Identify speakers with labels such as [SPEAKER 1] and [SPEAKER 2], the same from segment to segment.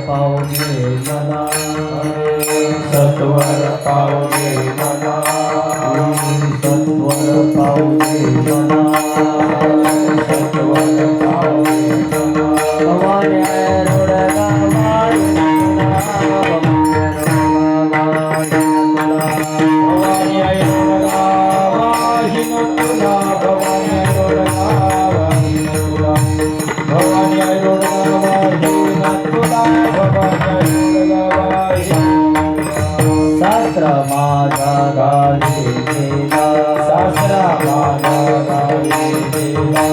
[SPEAKER 1] पावगे मला
[SPEAKER 2] सत्वर पावगे मला
[SPEAKER 1] सत्वर पावगे मला
[SPEAKER 2] सत्वर पावगे मला
[SPEAKER 1] भवान्या रोडगा शास्त्र माझा गावी गेला
[SPEAKER 2] शास्त्र माझा गावी गेला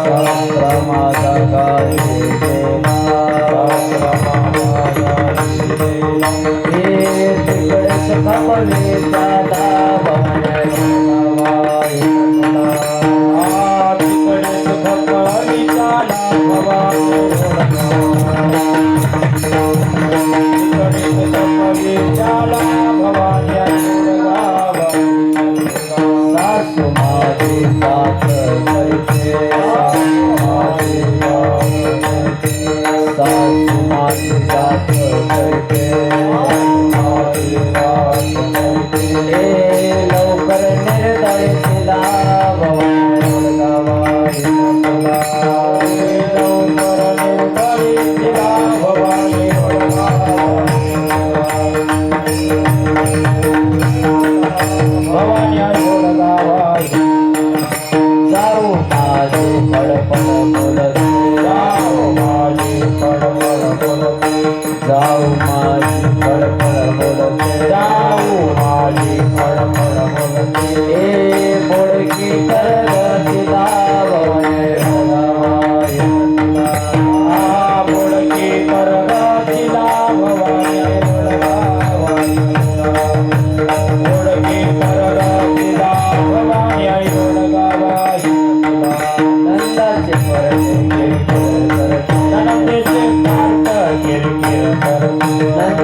[SPEAKER 1] शास्त्र माझा गावी गेला
[SPEAKER 2] शास्त्र माझा गावी गेला
[SPEAKER 1] तिकडेच खपले दादा भवान्या
[SPEAKER 2] तिकडेच खपली चाला भवानी चाला भवानी
[SPEAKER 1] सासू माझी साथ करते सासू माझी साथ करते लवकर निर्दय तिला भवानी जाऊ माझी फडफड बोलते
[SPEAKER 2] जाऊ माझी फडफड बोलते
[SPEAKER 1] जाऊ माझी फडफड बोलते
[SPEAKER 2] जाऊ माझी फडफड बोलते
[SPEAKER 1] बोडकी करगतीला भवानी
[SPEAKER 2] बोडकी करगतीला भवानी बोडकी करगतीला भवानी
[SPEAKER 1] नंदाचे परते किरकिर करते
[SPEAKER 2] नंदेचे कार्त किरकिर करते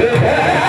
[SPEAKER 2] Yeah.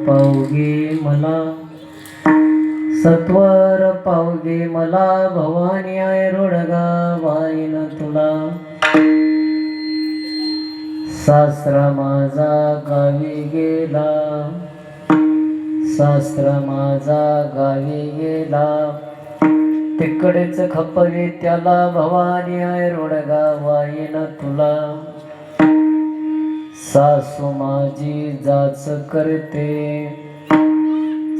[SPEAKER 1] पावगे मला सत्वर पावगे मला भवानी आय रोडगा वाईन तुला सासरा माझा गावी गेला सासरा माझा गावी गेला तिकडेच खपवे त्याला भवानी आय रोडगा वाईन तुला सासू माझी जाच करते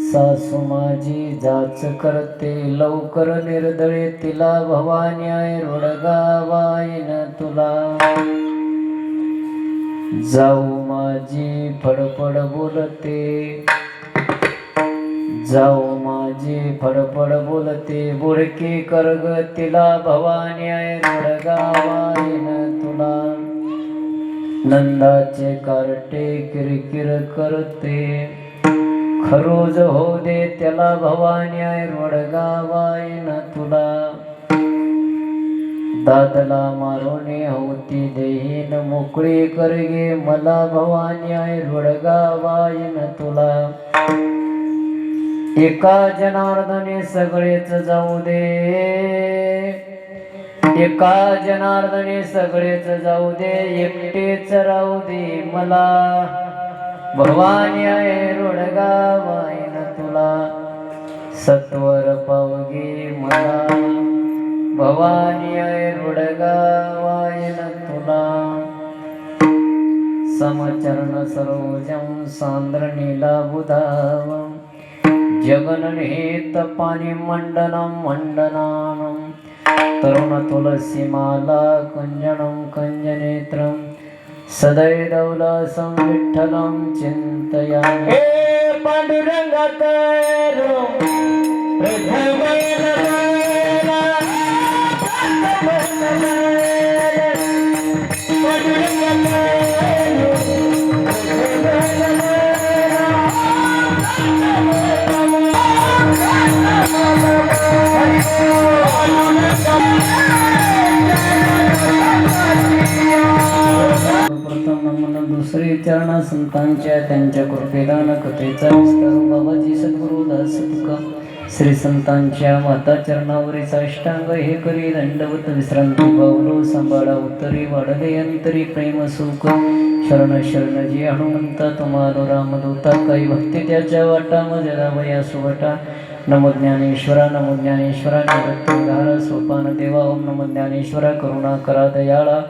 [SPEAKER 1] सासू माझी जाच करते लवकर निर्दळे तिला भवानी आय रोडगा वाईन तुला जाऊ माझी फडफड बोलते जाऊ माझी फडफड बोलते बुडकी करग तिला भवानी आय रोडगा वाईन तुला नंदाचे कार्टे किरकिर करते खरोज हो दे त्याला भवानी आय रोडगा वाईन तुला दादला मारोने होती देहीन मोकळी करगे मला भवानी आय रोडगा वाईन तुला एका जनार्दने सगळेच जाऊ दे एका जनार्दने सगळेच जाऊ दे, एकटेच राहू दे मला. भवानी आहे रोडगा वाईन तुला, सत्वर पावगे मला. भवानी आहे रोडगा वाईन तुला. समचरण सरोजम सांद्र नीलाबुधावम, जगननिहित पाणी मंडनम मंडनानम. तरुण तुलसी माला कुंजनम कुंजनेत्रम, सदैदौलासं विठ्ठलं चिन्तयामि.
[SPEAKER 2] हे पांडुरंगा करो
[SPEAKER 1] प्रथम नमन दुसरे चरणा संतांच्या त्यांच्या कृपेदान कथेचा विस्तार. बाबाजी सद्गुरु दास तुका श्री संतांच्या माता चरणावरी साष्टांग हे करी दंडवत विश्रांती पावलो. सांभाळा उत्तरी वाढले अंतरी प्रेम सुख. शरण शरण जी हनुमंता तुम्हारो रामदूता, काही भक्ती त्याच्या वाटा मज वया सुवटा. नमो ज्ञानेश्वरा नमो ज्ञानेश्वरा निवृत्तीधारा सोपान देवा. ओम नमो ज्ञानेश्वरा करुणा करा दयाळा,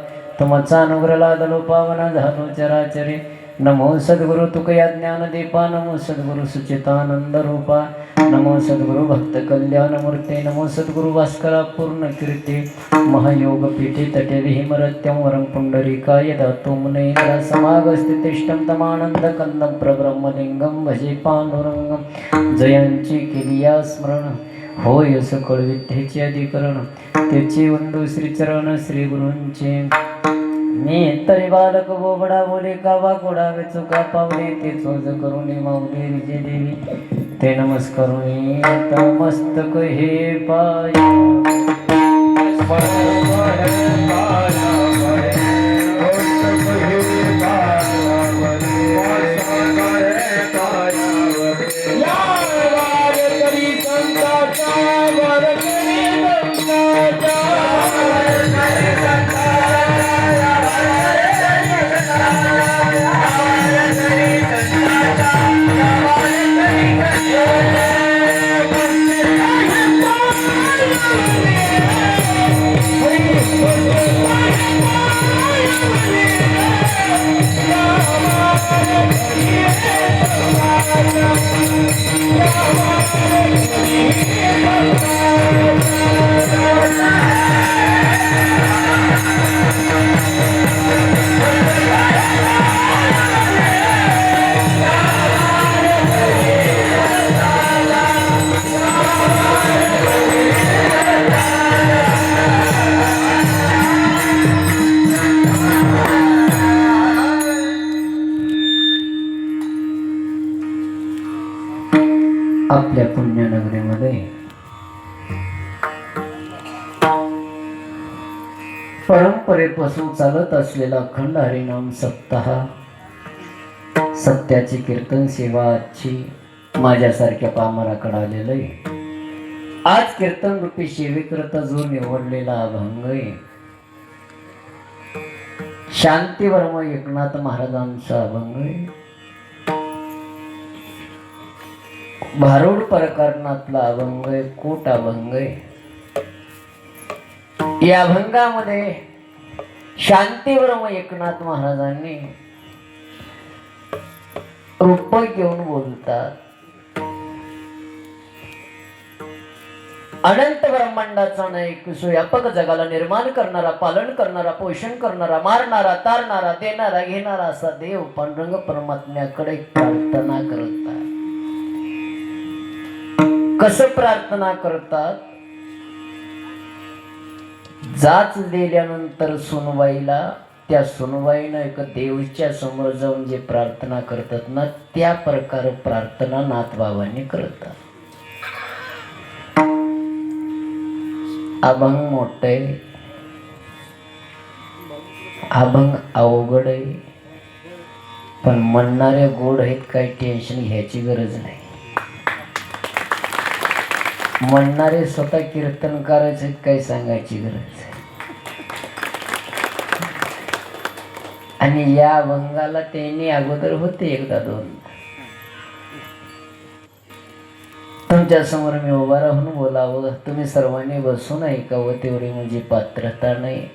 [SPEAKER 1] तुमचा अनुग्रह लादलो पावना झालो चराचरे. नमो सद्गुरु तुकया ज्ञानदीपा, नमो सद्गुरु सुचितानंद रूपा. नमो सद्गुरु भक्त कल्याण मूर्ते, नमो सद्गुरु भास्करा पूर्ण कीर्ती. महायोग पीठे तटे विहिमरत्यं वरं पुंडरीकाय दातो मुनैरा. समागस्थितिष्ठं तमानंद कंदं प्रब्रह्मलिंगं भजे पांडुरंगं. जयांची केलिया स्मरण होय सकळ विद्येचे अधिकरण, त्याचे वंदू श्रीचरण श्री गुरूंचे. मी तरी बालक बोबडा बोले कावा कोडावे चुका पावले, ते चोज करून माऊली रिजे देवी. ते नमस्कारुनी आता मस्तक हे पाय. आपल्या पुण्यनगरीमध्ये परंपरेपासून चालत असलेला अखंड हरिनाम सप्ताह, सत्याची कीर्तन सेवा आजची माझ्यासारख्या पामराकडे आलेलं आहे. आज कीर्तन रूपी सेवेकरता जो निवडलेला अभंग आहे, शांतीवर्मा एकनाथ महाराजांचा अभंग आहे. भारूड प्रकरणातला अभंग आहे, कोट अभंग आहे. या अभंगामध्ये शांतीवर्मा एकनाथ महाराजांनी रूप घेऊन बोलतात. अनंत ब्रह्मांडाचा नायक, व्यापक जगाला निर्माण करणारा, पालन करणारा, पोषण करणारा, मारणारा, तारणारा, देणारा, घेणारा असा देव पांडुरंग परमात्म्याकडे प्रार्थना करतात. कसं प्रार्थना करतात? जाच दिल्यानंतर सुनबाईला, त्या सुनबाईनं एक देवीच्या समोर जाऊन जे प्रार्थना करतात ना, त्या प्रकारे प्रार्थना नाथबाबांनी करतात. अभंग मोठं आहे, अभंग अवघड आहे, पण म्हणणारे गोड आहेत, काही टेन्शन घ्यायची गरज नाही. म्हणणारे स्वतः कीर्तन करायचे, काही सांगायची गरज आहे. आणि या अभंगाला त्यांनी अगोदर होते एकदा दोन. तुमच्या समोर मी उभा राहून बोलावं, तुम्ही सर्वांनी बसून ऐकावं तेवढी म्हणजे पात्रता नाही.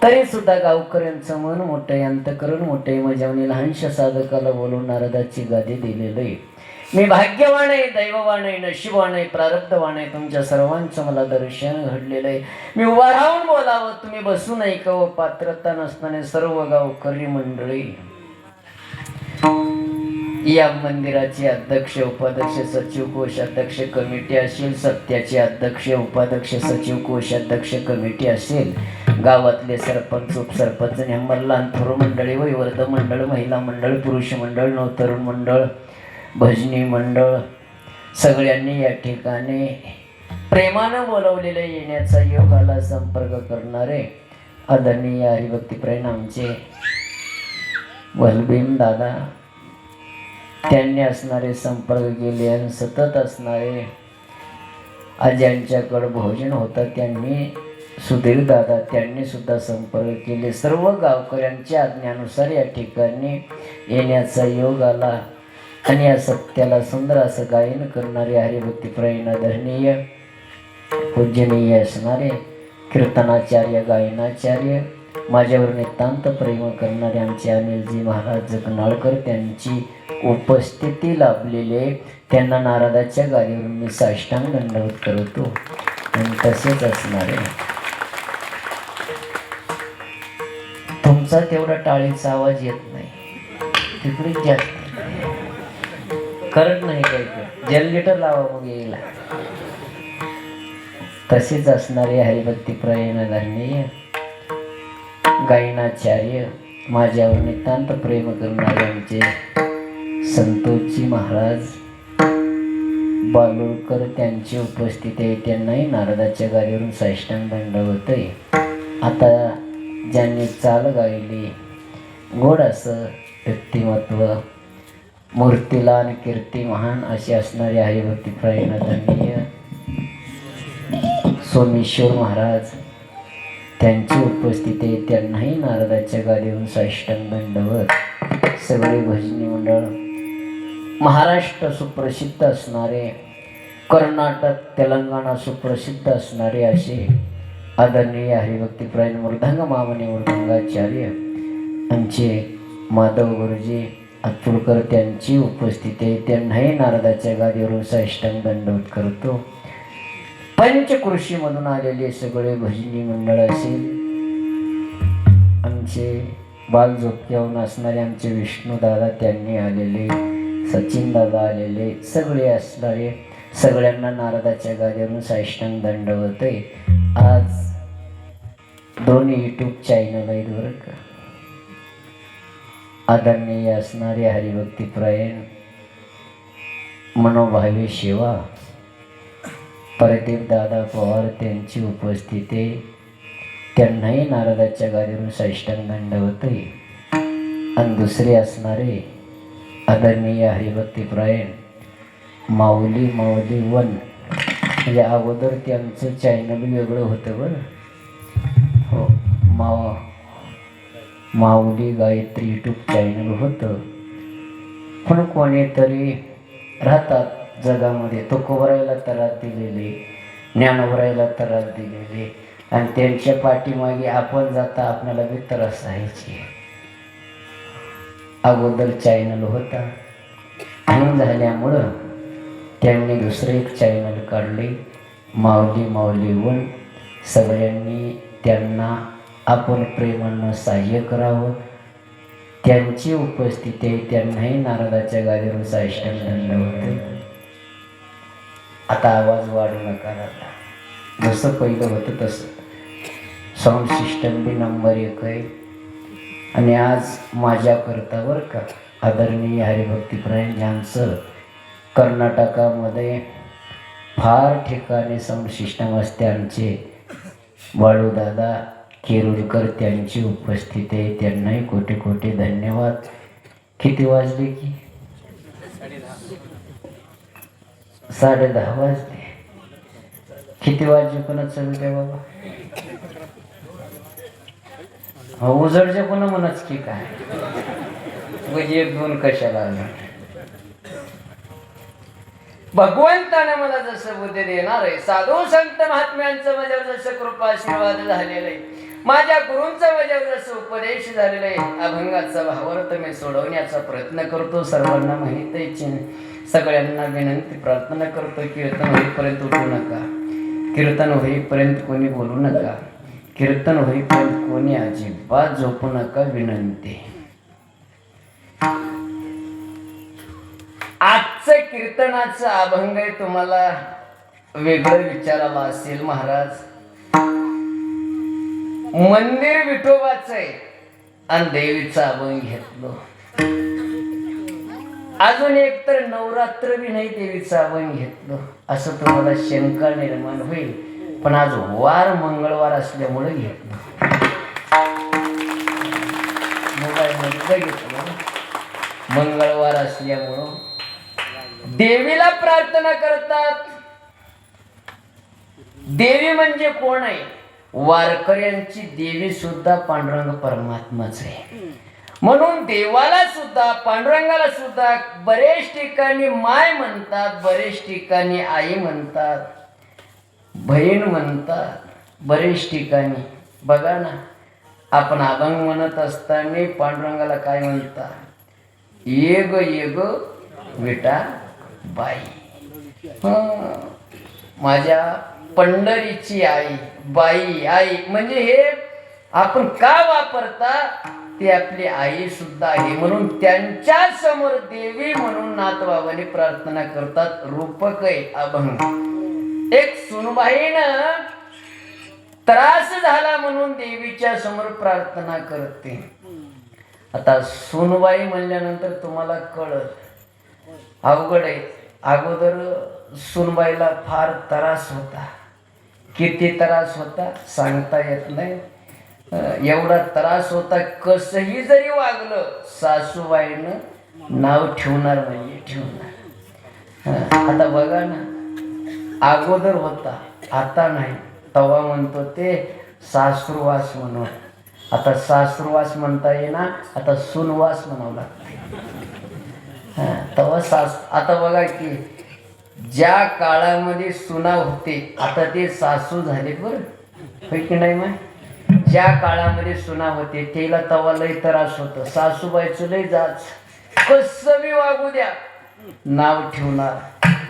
[SPEAKER 1] तरी सुद्धा गावकऱ्यांचं मन मोठे, अंतकरण मोठे, माझ्यावणी लहानशा साधकाला बोलून नारदाची गादी दिलेलं आहे. मी भाग्यवान आहे, दैववान आहे, नशीबवान आहे, प्रारब्धवान आहे. तुमच्या सर्वांचं मला दर्शन घडलेलं आहे. मी उभा राहून बोलावं, तुम्ही बसून ऐकावं, पात्रता नसताना सर्व गावकरी मंडळी. या मंदिराचे अध्यक्ष, उपाध्यक्ष, सचिव, कोषाध्यक्ष कमिटी असेल, सत्याचे अध्यक्ष, उपाध्यक्ष, सचिव, कोषाध्यक्ष कमिटी असेल, गावातले सरपंच, उपसरपंच, नेंबरलान थोर मंडळी, वैवर्ध मंडळ, महिला मंडळ, पुरुष मंडळ, नवतरुण मंडळ, भजनी मंडळ, सगळ्यांनी या ठिकाणी प्रेमानं बोलवलेले येण्याचा योगाला संपर्क करणारे आदरणीय हरिभक्तीप्रायण आमचे बलभीम दादा, त्यांनी असणारे संपर्क केले आणि सतत असणारे आज ज्यांच्याकडं भोजन होतं त्यांनी सुधीर दादा, त्यांनी सुद्धा संपर्क केले. सर्व गावकऱ्यांच्या आज्ञानुसार या ठिकाणी येण्याचा योग आला आणि या सत्याला सुंदर असं गायन करणारे हरिभक्तीप्रायण आदरणीय पूजनीय असणारे कीर्तनाचार्य, गायनाचार्य, माझ्यावर नितांत प्रेम करणारे आमचे अनिलजी महाराज जगनाळकर, त्यांची उपस्थिती लाभलेले, त्यांना नारदाच्या गादीवरून मी साष्टांग दंडवत करतो. आणि तसेच असणारे तुमचा तेवढा टाळीचा आवाज येत नाही, तिकडे जास्त करत नाही, काही जनरेटर लावा मग येईल. तसेच असणारे हरिभक्तीप्रायण आदरणीय गायनाचार्य, माझ्यावर नितांत प्रेम करणारे आमचे संतोषजी महाराज बालुरकर, त्यांची उपस्थिती आहे. त्यांनाही नारदाच्या गादीवरून साष्टांग दंडवत आहे. आता ज्यांनी चाल गायली, गोड असं व्यक्तिमत्व, मूर्तीला आणि कीर्ती महान असे असणारे हरिभक्तीप्रायण आदरणीय सोमेश्वर महाराज, त्यांची उपस्थिती आहे. त्यांनाही नारदाच्या गादीवरून साष्टांग दंडवत. सगळे भजनी मंडळ, महाराष्ट्र सुप्रसिद्ध असणारे, कर्नाटक, तेलंगणा सुप्रसिद्ध असणारे असे आदरणीय हरिभक्तीप्रायण मृदंग मामनी मृदंगाचार्य आमचे माधव गुरुजी अतुलकर, त्यांची उपस्थिती आहे. त्यांनाही नारदाच्या गादीवरून साष्टांग दंडवत करतो. पंचकृषीमधून आलेले सगळे भजनी मंडळ असेल, आमचे बाल झोपक्याहून असणारे आमचे विष्णुदादा, त्यांनी आलेले, सचिन दादा आलेले, सगळे असणारे सगळ्यांना नारदाच्या गादीवरून साष्टांग दंडवत आहे. आज 2 यूट्यूब चॅनल आहेत बरं का. आदरणीय असणारे हरिभक्तीप्रायण मनोभावे सेवा प्रदीप दादा पवार, त्यांची उपस्थिती, त्यांनाही नारदाच्या गादीवरून साष्टांग दंडवत आहे. आणि दुसरे असणारे आदरणीय हरिभक्तीप्रायण माऊली वन, म्हणजे अगोदर त्यांचं चॅनल वेगळं होतं बरं हो, माऊली गायत्री यूट्यूब चॅनल होतं. पण कोणीतरी राहतात जगामध्ये, तो कोबरायला तरात दिलेले, ज्ञानोबरायला तरात दिलेले, आणि त्यांच्या पाठीमागे आपण जाता आपल्याला बी त्रास राहायची. अगोदर चॅनल होता, हँग झाल्यामुळं त्यांनी दुसरे एक चॅनल काढले, माऊली वन. सगळ्यांनी त्यांना आपण प्रेमानं सहाय्य करावं. त्यांची उपस्थिती आहे, त्यांनाही नारदाच्या गादीवरून साष्टांग दंडवत. आता आवाज वाढू नका दादा, जसं पहिलं होतं तसं. साऊंड सिस्टम बी नंबर 1 आहे. आणि आज माझ्याकरता बरं का आदरणीय हरिभक्तीप्रायण ज्यांचं कर्नाटकामध्ये फार ठिकाणी साऊंड सिस्टम असते, आमचे बाळूदादा केरुलकर, त्यांची उपस्थिती आहे. त्यांनाही कोटी कोटी धन्यवाद. किती वाजले की 10:30 वाजले. किती वाजले कोणाच चालू द्या बाबा. उजडचे पुन्हा म्हणच की काय म्हणजे एक दोन कशाला आलं. भगवंताने मला जसं बुद्धी देणार आहे, साधू संत महात्म्यांचं माझ्यावर जसं कृपा आशीर्वाद झालेलं आहे, माझ्या गुरूंचं माझ्यावर जसं उपदेश झालेलं आहे, अभंगाचा भावार्थ मी सोडवण्याचा प्रयत्न करतो. सर्वांना माहित आहे, सगळ्यांना विनंती प्रार्थना करतो, कीर्तन होईपर्यंत उठू नका, कीर्तन होईपर्यंत कोणी बोलू नका, कीर्तन होईपर्यंत कोणी अजिबात झोपू नका, विनंती. आजचं कीर्तनाचं अभंग आहे, तुम्हाला वेगळं विचारायला असेल. महाराज मंदिर विठोबाचं आहे आणि देवीचं अभंग घेतलो. अजून एक तर नवरात्र बी नाही देवीचं अभंग घेतलो असं तुम्हाला शंका निर्माण होईल, पण आज वार मंगळवार असल्यामुळे घेतलो. मोबाईलमध्ये घेतलं, मंगळवार असल्यामुळं देवीला प्रार्थना करतात. देवी म्हणजे कोण आहे? वारकऱ्यांची देवी सुद्धा पांडुरंग परमात्माच आहे. म्हणून देवाला सुद्धा पांडुरंगाला सुद्धा बरेच ठिकाणी माय म्हणतात, बरेच ठिकाणी आई म्हणतात, बहीण म्हणतात, बरेच ठिकाणी. बघा ना, आपण अभंग म्हणत असताना पांडुरंगाला काय म्हणतात? ये ग ये ग विटा बाई. माझ्या पंढरीची आई, बाई. आई म्हणजे हे आपण का वापरता, ते आपली आई सुद्धा आहे. म्हणून त्यांच्या समोर देवी म्हणून नातवावाने प्रार्थना करतात. रूपक आहे अभंग. एक सुनबाईनं त्रास झाला म्हणून देवीच्या समोर प्रार्थना करते. आता सुनबाई म्हणल्यानंतर तुम्हाला कळत अवघड आहे. अगोदर सुनबाईला फार त्रास होता. किती त्रास होता सांगता येत नाही. एवढा त्रास होता, कसंही जरी वागलं सासूबाईनं नाव ठेवणार म्हणजे ठेवणार. आता बघा ना, अगोदर होता आता नाही. तवा म्हणतो ते सासुरवास म्हणून. आता सासुरवास म्हणता येईना, आता सुनवास म्हणावं लागतं. तवा आता बघा की ज्या काळामध्ये सुना होते आता ते सासू झाले बरं, होय की नाही? मग ज्या काळामध्ये सुना होते त्याला तवा लय त्रास होत. सासूबाईचं लय जाच, कसं बी वागू द्या नाव ठेवणार.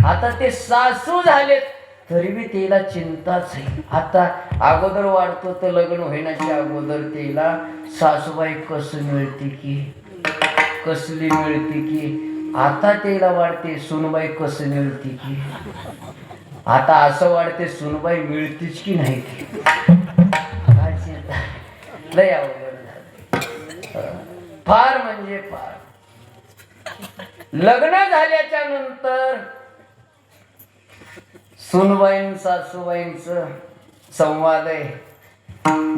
[SPEAKER 1] आता ते सासू झालेत तरी बी त्याला चिंताच आहे. आता अगोदर वाढतो तर लग्न होण्याच्या अगोदर त्याला सासूबाई कसं मिळते की, कसली मिळते की. आता त्याला वाटते सुनबाई कसं मिळते की. आता असं वाटते सुनबाई मिळतीच की नाही की. लय अवघड झालं, फार म्हणजे फार. लग्न झाल्याच्या नंतर सुनबाईं सासूबाईंचं संवाद आहे.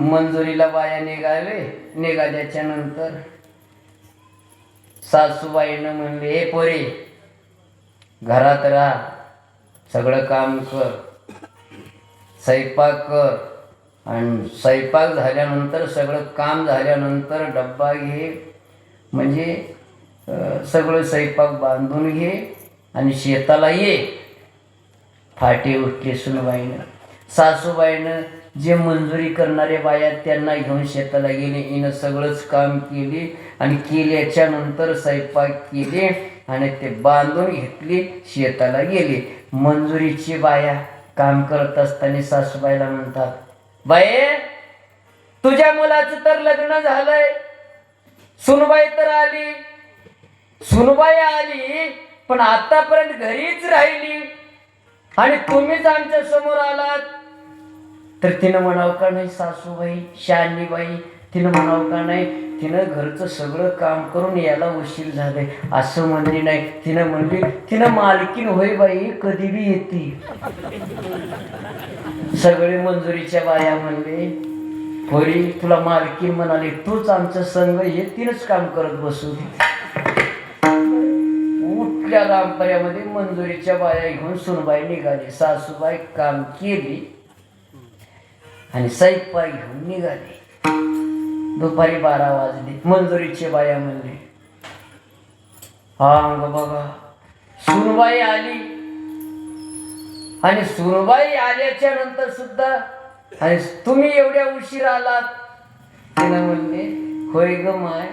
[SPEAKER 1] मंजुरीला बाया निघाल्याच्या नंतर सासूबाईनं म्हणले, हे पोरी घरात राहा, सगळं काम कर, स्वयंपाक कर, आणि स्वयंपाक झाल्यानंतर सगळं काम झाल्यानंतर डब्बा घे, म्हणजे सगळं स्वयंपाक बांधून घे आणि शेताला ये. फाटे उठले सुनबाईनं. सासूबाईनं जे मंजुरी करणारे बाया त्यांना घेऊन शेताला गेले. हिनं सगळंच काम केले आणि केल्याच्या नंतर स्वयंपाक केले आणि ते बांधून घेतले, शेताला गेले. मंजुरीची बाया काम करत असताना सासूबाईला म्हणतात, बाई तुझ्या मुलाचं तर लग्न झालंय. सुनबाई तर आली, सुनबाई आली पण आतापर्यंत घरीच राहिली आणि तुम्हीच आमच्या समोर आलात. तर तिनं म्हणावं का नाही, सासूबाई शहाणी बाई, तिनं म्हणावं का नाही, तिनं घरचं सगळं काम करून याला उशीर झालंय असं म्हणली नाही. तिनं म्हणली, तिनं मालकीन होय बाई, कधी बी येते. सगळे मंजुरीच्या बाया म्हणले, पोरी तुला मालकीन म्हणाली, तूच आमचं संग ये, तिनंच काम करत बसू. उठल्या रामपर्यामध्ये मंजुरीच्या बाया घेऊन सुनबाई निघाली. सासूबाई काम केली आणि स्वयंपाक घेऊन निघाली. दुपारी 12 वाजले. मंजुरीची बाया म्हणली, हा अंग बघा, सुनबाई आली. आणि सुनबाई आल्याच्या नंतर सुद्धा आणि तुम्ही एवढ्या उशीर आलात. तिनं म्हणले, होय ग माय,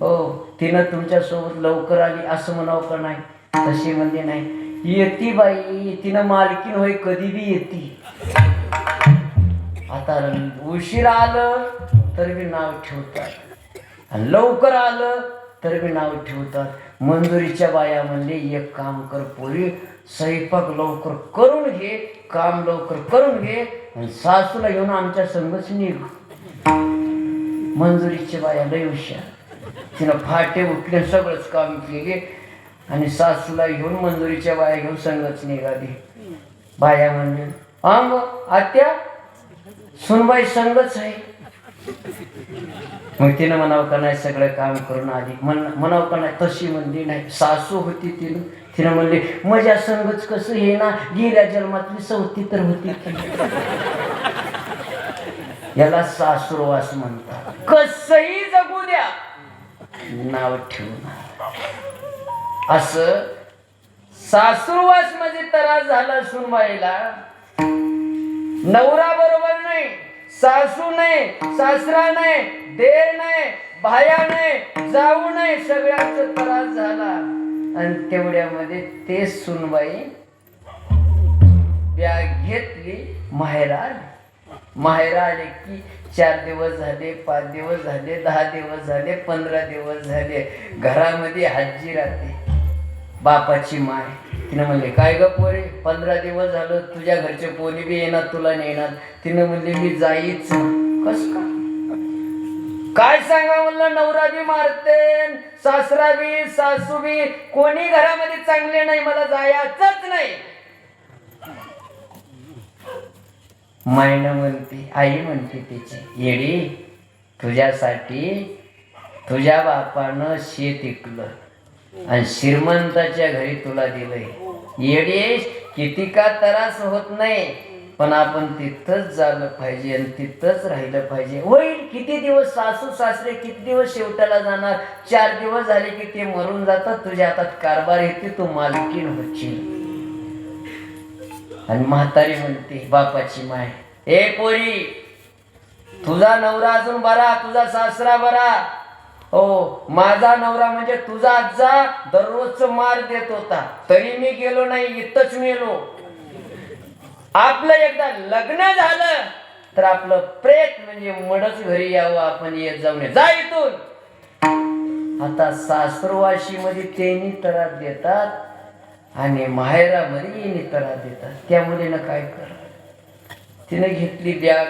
[SPEAKER 1] हो तिनं तुमच्यासोबत लवकर आली असं म्हणावं का नाही? तशी म्हणजे नाही, येती बाई, तिनं मालकीन होय, कधी बी येती. आता उशीर आलं तर बी नाव ठेवतात आणि लवकर आलं तर बी नाव ठेवतात. मंजुरीच्या बाया म्हणले, एक काम कर पोरी, स्वयंपाक लवकर करून घे, काम लवकर करून घे आणि सासूला घेऊन आमच्या संगच निघ. मंजुरीच्या बाया लय हुशार, तिनं फाटे उठले, सगळंच काम केले आणि सासूला घेऊन मंजुरीच्या बाया घेऊन संगच निघाली. बाया म्हणले, हा आत्या सुनबाई संगच आहे. मग तिनं म्हणावं का नाही, सगळं काम करून आली म्हणावं का नाही? तशी म्हणली नाही, सासू होती तिनं म्हणली, माझ्या संगच कसं हे ना, गेल्या जन्मातली सवती तर होती. याला सासूरवास म्हणतात. कसही जगू द्या, नाव ठेवणार. असं सासूरवास मध्ये त्रास झाला सुनबाईला. नवरा बरोबर नाही, सासू नाही, सासरा नाही, देर नाही, भाया नाही, जाऊ नाही, सगळ्याचा त्रास झाला. आणि तेवढ्यामध्ये ते सुनबाई बॅग घेतली, माहेरा आले की 4 दिवस झाले, 5 दिवस झाले, 10 दिवस झाले, 15 दिवस झाले, घरामध्ये हज्जी राहते. बापाची माय तिनं म्हणले, काय ग पोरे, 15 दिवस झालं तुझ्या घरचे कोणी बी येणार तुला नेणार. तिनं म्हणले, मी जाईच. कस काय सांगा म्हणलं, नवरा बी मारते, सासरा बी, सासू बी, कोणी घरामध्ये चांगले नाही, मला जायचंच नाही. मायनं म्हणते, आई म्हणते तिची, येडी तुझ्यासाठी तुझ्या बापानं शेत इकलं आणि श्रीमंताच्या घरी तुला दिलंय. येडी किती का त्रास होत नाही, पण आपण तिथंच झालं पाहिजे आणि तिथंच राहिलं पाहिजे. होईल किती दिवस, सासू सासरे किती दिवस शेवटाला जाणार. 4 दिवस झाले की ते मरून जातात, तुझ्या हातात कारभार येते, तू मालकीण होशील. आणि म्हातारी म्हणते, बापाची माय, ए पोरी, तुझा नवरा अजून बरा, तुझा सासरा बरा, हो माझा नवरा म्हणजे तुझा आजा दररोज मार देत होता, तरी मी गेलो नाही, इथंच मेलो. आपलं एकदा लग्न झालं तर आपलं प्रेत म्हणजे मडच घरी यावं, आपण येत जाऊन जा इथून. आता सासरवाशी मध्ये त्यांनी त्रास देतात आणि माहेरामध्ये येणे त्रास देतात. त्यामुळे ना काय कर, तिने घेतली बॅग,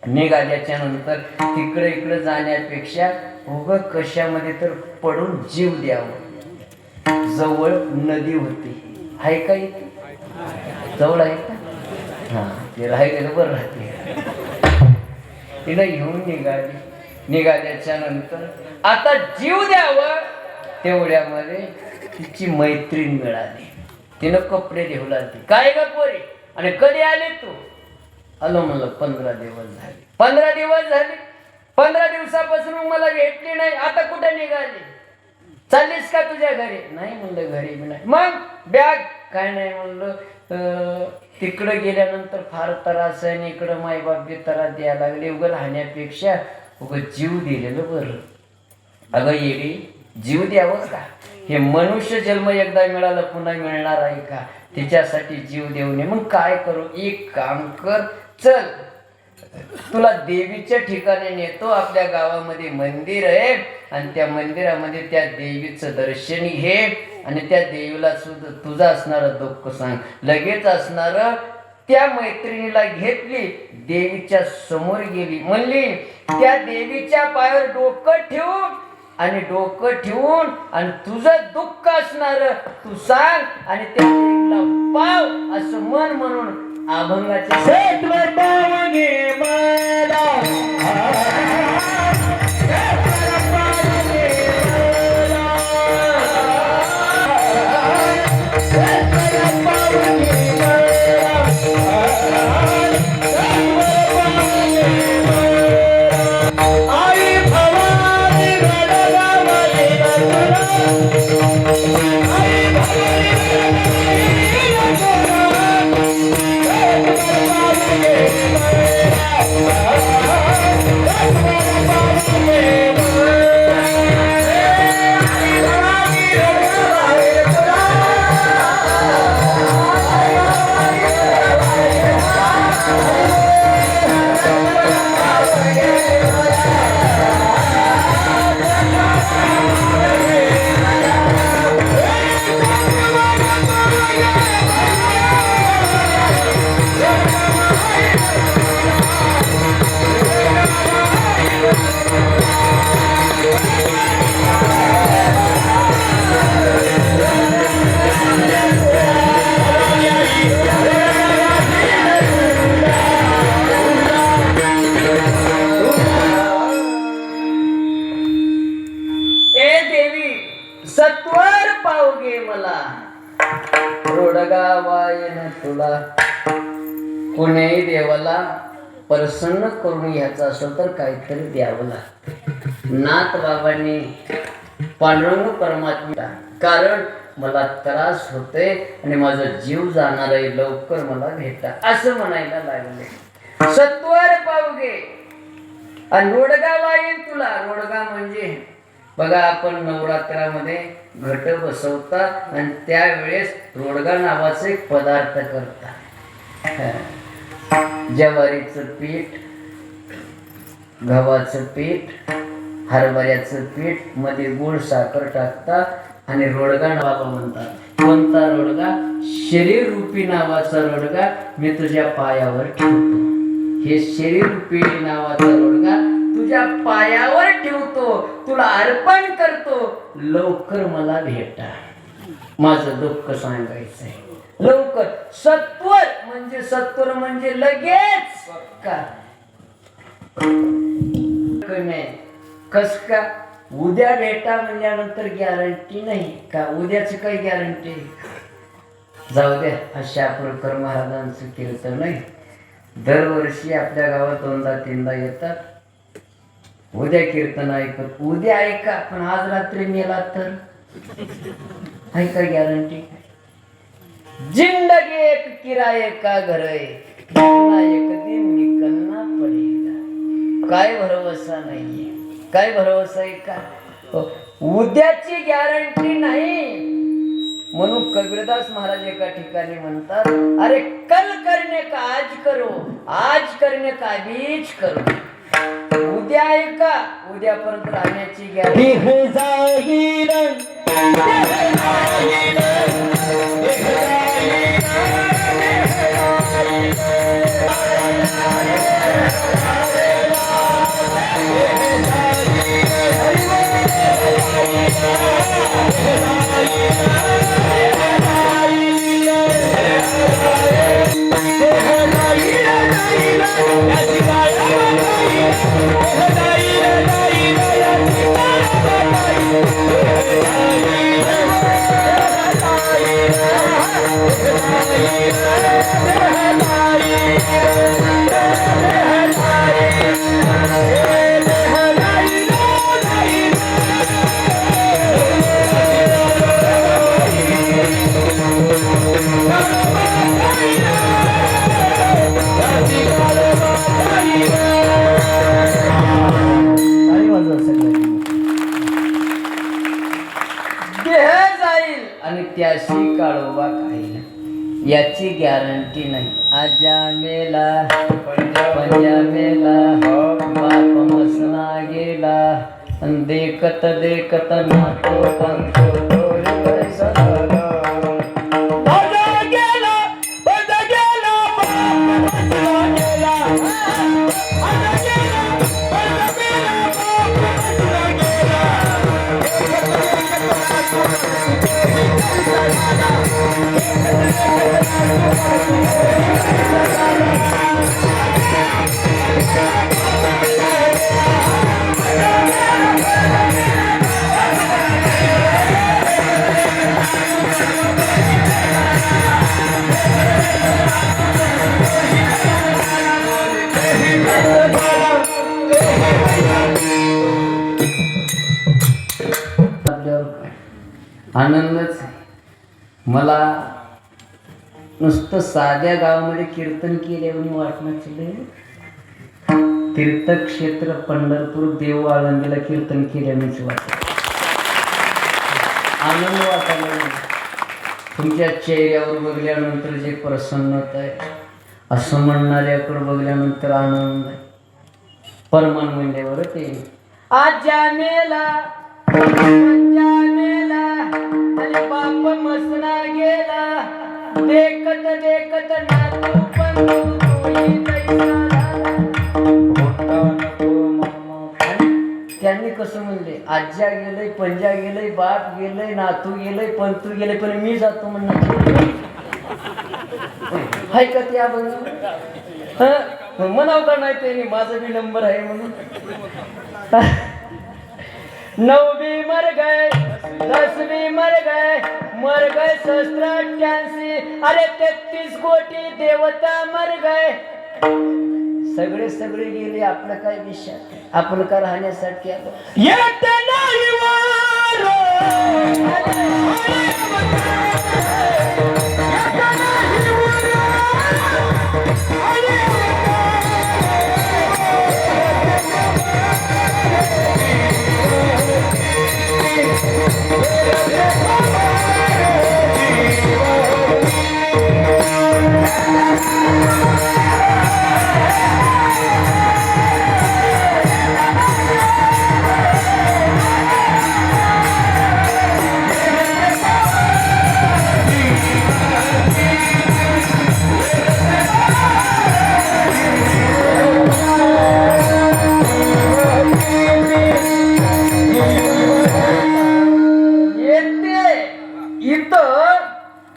[SPEAKER 1] निघाल्याच्या नंतर तिकडे इकडे जाण्यापेक्षा उग कशामध्ये तर पडून जीव द्यावं. जवळ नदी होती, आहे का इथे जवळ आहे का? हा, ते राहिलेलं बरं राहते. तिला घेऊन निघाल्याच्या नंतर आता जीव द्यावं, तेवढ्यामध्ये तिची मैत्रीण मिळाली. तिनं कपडे देऊ लागली, काय ग पोरी आणि कधी आले तू? आलो म्हणलं 15 दिवस झाले. 15 दिवस झाले, 15 दिवसापासून मला भेटली नाही, आता कुठे निघाली? चाललीस का तुझ्या घरी? नाही म्हणलं, घरी बी नाही. मग बॅग काय नाही म्हणलं, तिकडं गेल्यानंतर फार त्रास आहे, इकडं मायबाप बी त्रास द्यायला लागले, उगं राहण्यापेक्षा उगं जीव दिलेलं बरं. अगं येडी, जीव द्यावं का? हे मनुष्य जन्म एकदा मिळालं पुन्हा मिळणार आहे का? तिच्यासाठी जीव देऊ नये. मग काय करू, एक काम कर, चल तुला देवीच्या ठिकाणी नेतो. आपल्या गावामध्ये मंदिर आहे आणि त्या मंदिरामध्ये त्या देवीचं दर्शन घे आणि त्या देवीला सुद्धा तुझं असणारं दुःख सांग. लगेच असणारं त्या मैत्रिणीला घेतली, देवीच्या समोर गेली, म्हणली त्या देवीच्या पायावर डोकं ठेवून आणि तुझं दुःख असणार तू सांग आणि त्या देवीला पाव असं म्हणून अभंगाचे तुला कोण्याही देवाला प्रसन्न करून घ्यायचं असेल तर काहीतरी द्यावं लागतं. नाथ बाबांनी पांडुरंग परमात्मा, कारण मला त्रास होते आणि माझा जीव जाणार आहे, लवकर मला भेटा असं म्हणायला लागले. सत्वर पावगे आणि रोडगा वाईन तुला. रोडगा म्हणजे बघा, आपण नवरात्रामध्ये घट बसवतात आणि त्यावेळेस रोडगा नावाचा एक पदार्थ करतात. ज्वारीचं पीठ, गव्हाचं पीठ, हरभऱ्याचं पीठ मध्ये गुळ साखर टाकतात आणि रोडगा नावाला म्हणतात. कोणता रोडगा? शरीर रूपी नावाचा रोडगा मी तुझ्या पायावर ठेवतो. हे शरीर रूपी नावाचा रोडगा तुझ्या पायावर ठेवतो, तुला अर्पण करतो, लवकर मला भेटा, माझं दुःख सांगायचंय लवकर. सत्वर म्हणजे सत्वर म्हणजे लगेच का कस का उद्या भेटा म्हणल्यानंतर गॅरंटी नाही का, उद्याच काही गॅरंटी. जाऊ द्या, अशा प्रकार महाराजांचं कीर्तन नाही. दरवर्षी आपल्या गावात 2दा-3दा येतात. उद्या कीर्तन ऐकत, उद्या ऐका, पण आज रात्री मेला तर ऐका, गॅरंटी. जिंदगी एक किराए का घर है, एक दिन निकलना पडेगा. काय भरोसा नाहीये, काय भरोसा आहे का? उद्याची गॅरंटी नाही. म्हणून कबीरदास महाराज एका ठिकाणी म्हणतात, अरे कल करने का आज करो, आज करने का बीच करो. उद्या ऐका, उद्यापर्यंत राहण्याची गॅरंटी. आणि त्याशी काळोबा खाईल, याची गॅरंटी नाही. आजा मेला, पंजा मेला, बाप मसना गेला, देखत देखत नातो पंतो आनंदच आहे. मला नुसतं साध्या गावामध्ये कीर्तन केल्यावर वाटण्याचं, तीर्थक्षेत्र पंढरपूर देव आळंदीला कीर्तन केल्यानेच वाटत आनंद वाटायला. तुमच्या चेहऱ्यावर बघल्यानंतर जे प्रसन्नता आहे, असं म्हणणाऱ्याकडे बघल्यानंतर आनंद आहे. परमान म्हणल्यावर ते आजा मेला, पंजा मेला, आणि बाप मसना गेला, देखत देखत नातू पंतू तोही तैसा झाला. त्यांनी कसं म्हणले, आज्या गेलंय, पंजा गेलंय, बाप गेलंय, नातू गेलंय, पंतू गेलंय, पण मी जातो म्हणणार हाय का त्या बघ म्हणाव का नाही, त्याने माझा बी नंबर आहे म्हणून. 9वीं मर गए, 10वीं मर गए 87. अरे 33 कोटी देवता मर गए. सगळे गेले. आपलं काय विषय? आपण का राहण्यासाठी आलो? येत नाही वारो.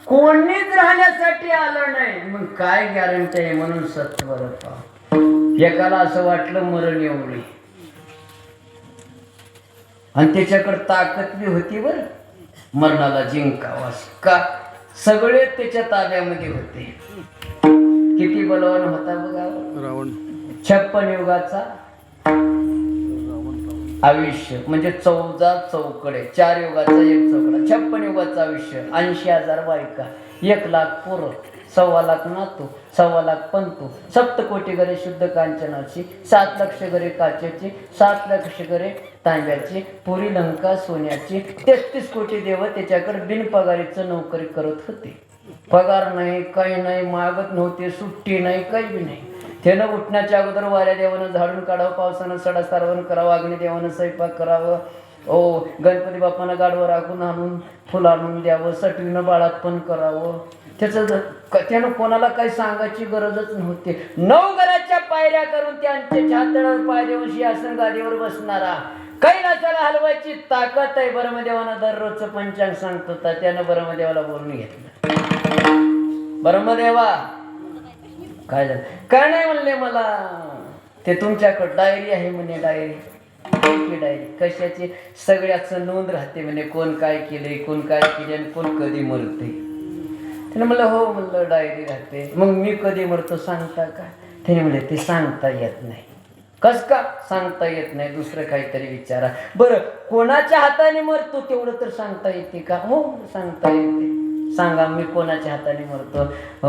[SPEAKER 1] कोणीच राहण्यासाठी आलं नाही. मग काय गॅरंटी आहे? म्हणून सत्वर पहा. एकाला असं वाटलं मरण एवढी, आणि त्याच्याकडे ताकद बी होती बर मरणाला जिंकावास का. सगळे त्याच्या ताब्यामध्ये होते. किती बलवान होता बघा रावण. 56 युगाचा आयुष्य म्हणजे 14 चौकडे, 4 युगाचा 1 चौकडा, 56 युगाचं आयुष्य, 80,000 बायका, 1 लाख पोरं, 1.25 लाख नातू, 1.25 लाख पंतू, 7 कोटी घरे शुद्ध कांचनाची, 7 लक्ष घरे काचेची, 7 लक्ष घरे तांब्याची, पुरी लंका सोन्याची, 33 कोटी देव त्याच्याकडे बिनपगारीचं नोकरी करत होते. पगार नाही, काही नाही, मागत नव्हते, सुट्टी नाही, काही बी नाही. त्यानं उठण्याच्या अगोदर वाऱ्या देवानं झाडून काढावं, पावसानं सडा सारवण करावं, अग्नी देवानं स्वयंपाक करावं, गणपती बाप्पानं गाडवं राखून आणून फुल आणून द्यावं, सटवीनं बाळात पण करावं. त्यानं कोणाला काही सांगायची गरजच नव्हती. 9 घराच्या पायऱ्या करून त्यांच्या छातडावर पाय देऊन सिंहासन गादीवर बसणारा, कैलासाला हलवायची ताकद आहे. ब्रह्मदेवानं दररोजचं पंचांग सांगत होता. त्यानं ब्रह्मदेवाला बोलून घेतलं. ब्रह्मदेवा काय झालं? काय नाही म्हणले मला. ते तुमच्याकडं डायरी आहे म्हणे. डायरी कशाची? सगळ्याचं नोंद राहते म्हणे. कोण काय केलंय, कोण काय केले आणि कोण कधी मरते. त्याने म्हणलं हो म्हणलं डायरी राहते. मग मी कधी मरतो सांगता का? त्याने म्हणले ते सांगता येत नाही. कस का सांगता येत नाही? दुसरं काहीतरी विचारा. बरं कोणाच्या हाताने मरतो तेवढं तर सांगता येते का? हो सांगता येते. सांगा मी कोणाच्या हाताने मरतो?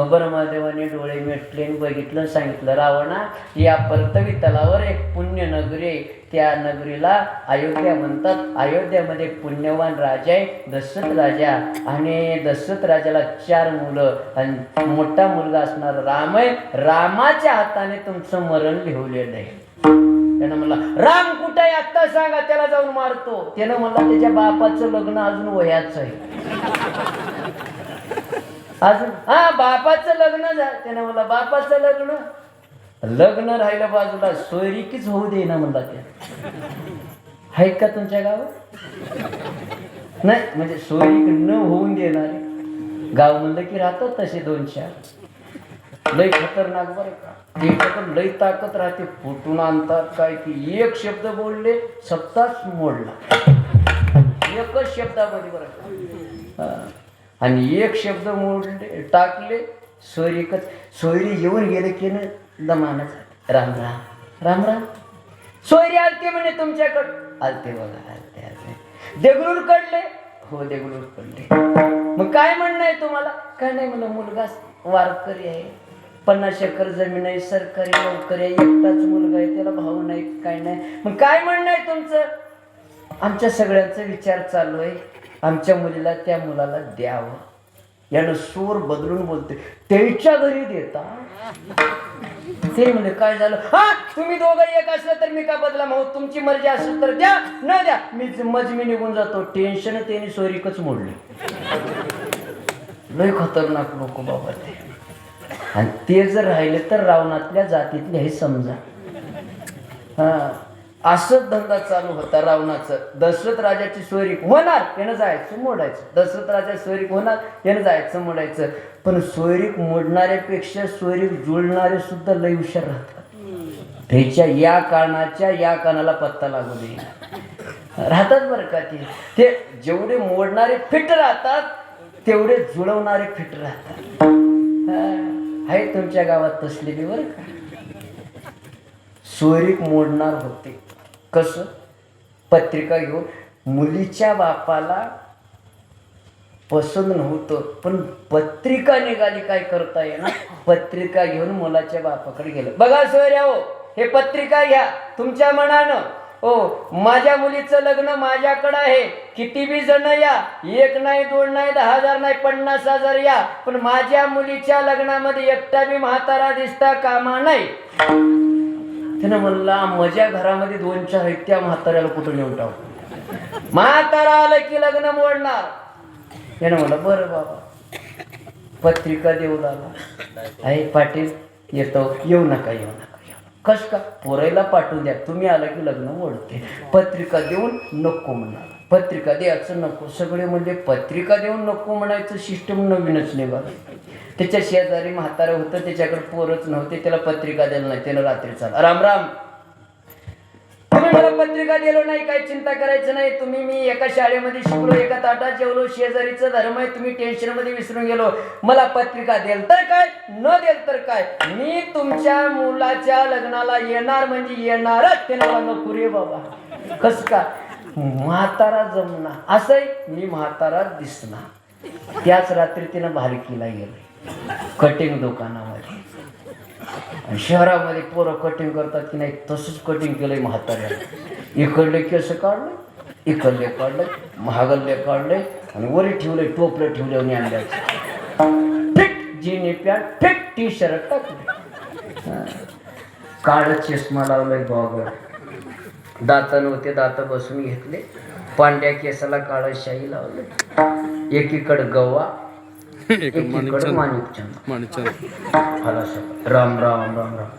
[SPEAKER 1] ब्रह्मदेवाने डोळे मिटले, बघितलं, सांगितलं रावणा या परतवी तलावर एक पुण्य नगरी आहे. त्या नगरीला अयोध्या म्हणतात. अयोध्यामध्ये एक पुण्यवान राजा आहे दशरथ राजा. आणि दशरथ राजाला 4 मुलं आणि मोठा मुलगा असणार राम आहे. रामाच्या हाताने तुमचं मरण लिहवलेलं आहे. त्यानं म्हणला राम कुठे आहे आत्ता सांगा, त्याला जाऊन मारतो. त्यानं म्हणला त्याच्या बापाचं लग्न अजून वयाचं आहे. अजून बापाचं लग्न झालं. त्यानं म्हणला बापाचं लग्न राहिलं बाजूला, सोयरीकीच होऊ दे ना म्हणला. त्या आहेत का तुमच्या गावात? नाही म्हणजे सोयरीक न होऊन देणारे गाव म्हणलं की राहतात तसे 2-4. लय खतरनाक बरं का. त्याच्याकडे लय ताकद राहते. फुटून आणतात काय की एक शब्द बोलले सप्ताच मोडला. एकच शब्दामध्ये बरं का. आणि एक शब्द मोडले टाकले सोयरीकच. सोयरी येऊन गेले की ना दमानच राम राम राम राम. सोयरी आलते म्हणे तुमच्याकडं. आलते बघा आलते. देगलूर कडले? हो देगलूर कडले. मग काय म्हणणं आहे तुम्हाला? काय नाही म्हणलं मुलगा वारकरी आहे, 50 एकर जमीन आहे, सरकारी नोकरी आहे, एकटाच मुलगा आहे, त्याला भाऊ नाही काय नाही. मग काय म्हणणं आहे तुमचं? आमच्या सगळ्यांचा विचार चालू आहे, आमच्या मुलीला त्या मुलाला द्यावं. यानं सूर बदलून बोलते. त्याच्या घरी देता? ते म्हणजे काय झालं? तुम्ही दोघं एक असलं तर मी का बदला? मग तुमची मर्जी असेल तर द्या, न द्या मी निघून जातो. टेन्शन त्यांनी सोयरीकच मोडली. लय खतरनाक लोक बाबा ते. आणि ते जर राहिले तर रावणातल्या जातीतले हे समजा. असंच धंदा चालू होता रावणाचं. दशरथ राजाची सोयरीक होणार त्यानं जायचं मोडायचं. दशरथ राजा सोयरीक होणार त्यानं जायचं मोडायचं. पण सोयरीक मोडणाऱ्यापेक्षा सोयरीक जुळणारे सुद्धा लय हुशार राहतात. त्याच्या या कारणाच्या या कानाला पत्ता लागू दे. राहतात बरं का ते जेवढे मोडणारे फिट राहतात तेवढे जुळवणारे फिट राहतात. आहे तुमच्या गावात तसले बी बरं का. सोयरीक मोडणार होते. कसं? पत्रिका घेऊन मुलीच्या बापाला पसंत नव्हतं पण पत्रिका निघाली, काय करता येणार, पत्रिका घेऊन मुलाच्या बापाकडे गेलं. बघा सोयऱ्या हो, हे पत्रिका घ्या तुमच्या मनानं. हो, माझ्या मुलीचं लग्न माझ्याकडं आहे, किती बी जण या, 1 नाही 2 नाही 10,000 नाही 50,000 या, पण माझ्या मुलीच्या लग्नामध्ये एकटा बी म्हातारा दिसता कामा नाही. त्यानं म्हणला माझ्या घरामध्ये 2-4 आहेत, त्या म्हाताऱ्याला कुठं नेऊन टाकू. म्हातारा आलं की लग्न मोडणार. त्यानं म्हणलं बरं बाबा, पत्रिका देऊ लागला. आहे पाटील येतो, येऊ नका येऊ नका. कस का? पोरायला पाठवून द्या, तुम्ही आला की लग्न मोडते. पत्रिका देऊन नको म्हणाला. पत्रिका द्यायचं नको. सगळे म्हणजे पत्रिका देऊन नको म्हणायचं सिस्टम नवीनच नाही बघा. त्याच्या शेजारी म्हातारं होतं, त्याच्याकडे पोरच नव्हते, त्याला पत्रिका दिलं नाही. त्यानं रात्री चाल राम राम, तुम्ही मला पत्रिका दिलो नाही, काही चिंता करायचं नाही. तुम्ही मी एका शाळेमध्ये शिकलो, एका ताटात जेवलो, शेजारीचं धर्म आहे, तुम्ही टेन्शन मध्ये विसरून गेलो. मला पत्रिका देल तर काय, न देल तर काय, मी तुमच्या मुलाच्या लग्नाला येणार म्हणजे येणारच. ते मला नको रे बाबा. कस का? म्हातारा जमना असंही मी म्हातारा दिसणार. त्याच रात्री तिनं भालकीला गेलं कटिंग दुकानामध्ये. शहरामध्ये पोरं कटिंग करतात की नाही, तसंच कटिंग केलंय म्हाताऱ्याला. इकडले केस काढले, इकडले काढले, महागल्ले काढले आणि वरी ठेवले, टोपलं ठेवलं आणि आणलं. फिट जीनी पॅन्ट, फिट टी शर्ट टाकले, काळ चष्मा लावलाय, गॉगल, दात नव्हते दात बसून घेतले, पांड्या केसाला काळं शाई लावले, एकीकडे गवा एकीकडे माणिकचंद. राम राम राम राम.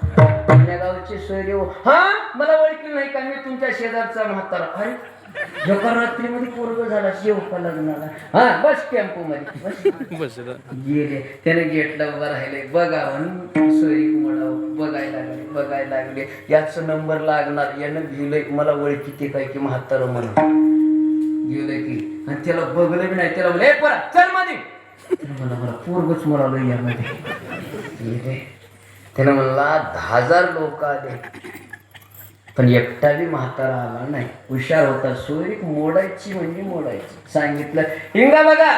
[SPEAKER 1] पुण्या गावची सोयरी हो. हा, मला ओळखली नाही का, मी तुमच्या शेजारचा म्हातारा. अरे जगा रात्रीमध्ये पोरग झाला, शेव का लग्नाला. हा बस टेम्पो मध्ये बस गेले. त्याने गेटला उभा राहिले, बघावं सोयरी मोडावं, बघायला लागले. याचा नंबर लागणार, यानं गेलंय, मला ओळखी ते काय की म्हातारा म्हणून गेलंय की. आणि त्याला बघलं बी नाही. त्याला बोल परा चल मध्ये. मला पोरगच मरालो यामध्ये. त्यानं म्हणला 10,000 लोक आले पण एकटा बी म्हातारा आला नाही. हुशार होता. सोयरीक मोडायची म्हणजे मोडायची. सांगितलं हिंगा बघा,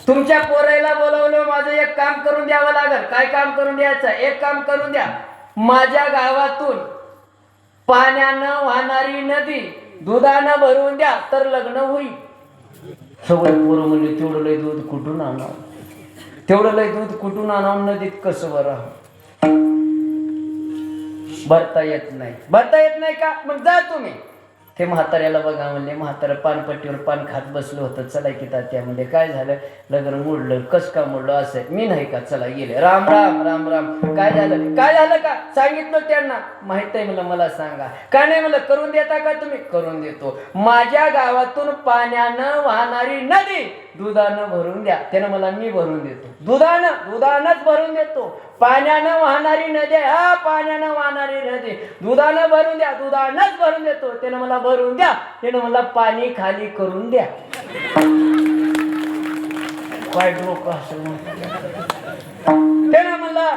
[SPEAKER 1] तुमच्या पोरायला बोलवलं, माझं एक काम करून द्यावं लागल. काय काम करून द्यायचं? एक काम करून द्या, माझ्या गावातून पाण्यानं वाहणारी नदी दुधानं भरून द्या तर लग्न होईल. सगळे पोरं म्हणजे तेवढं लय दूध कुठून आणावं, तेवढं लय दूध कुठून आणावं, नदीत कसं बरं भरता येत नाही. भरता येत नाही का? मग जा तुम्ही. ते म्हाताऱ्याला बघा म्हणले. म्हातारा पानपट्टीवर पान खात बसलं होतं. चला की तात्या म्हणजे काय झालं, लग्न मोडलं. कस का मोडलं? असं मी नाही का, चला गेले. राम राम राम राम. काय झालं? काय झालं का? सांगितलं त्यांना. माहित आहे मला, मला सांगा. का नाही मला करून देता का तुम्ही? करून देतो. माझ्या गावातून पाण्यानं वाहणारी नदी दुधानं भरून द्या. त्यानं मला मी भरून देतो. दुधानंच भरून देतो. पाण्यानं वाहणारी नदी, हा पाण्यानं वाहणारी नदी दुधानं भरून द्या, दुधानंच भरून देतो. त्यानं मला भरून द्या. त्यानं मला पाणी खाली करून द्या. काय डोकं असं. त्यानं मला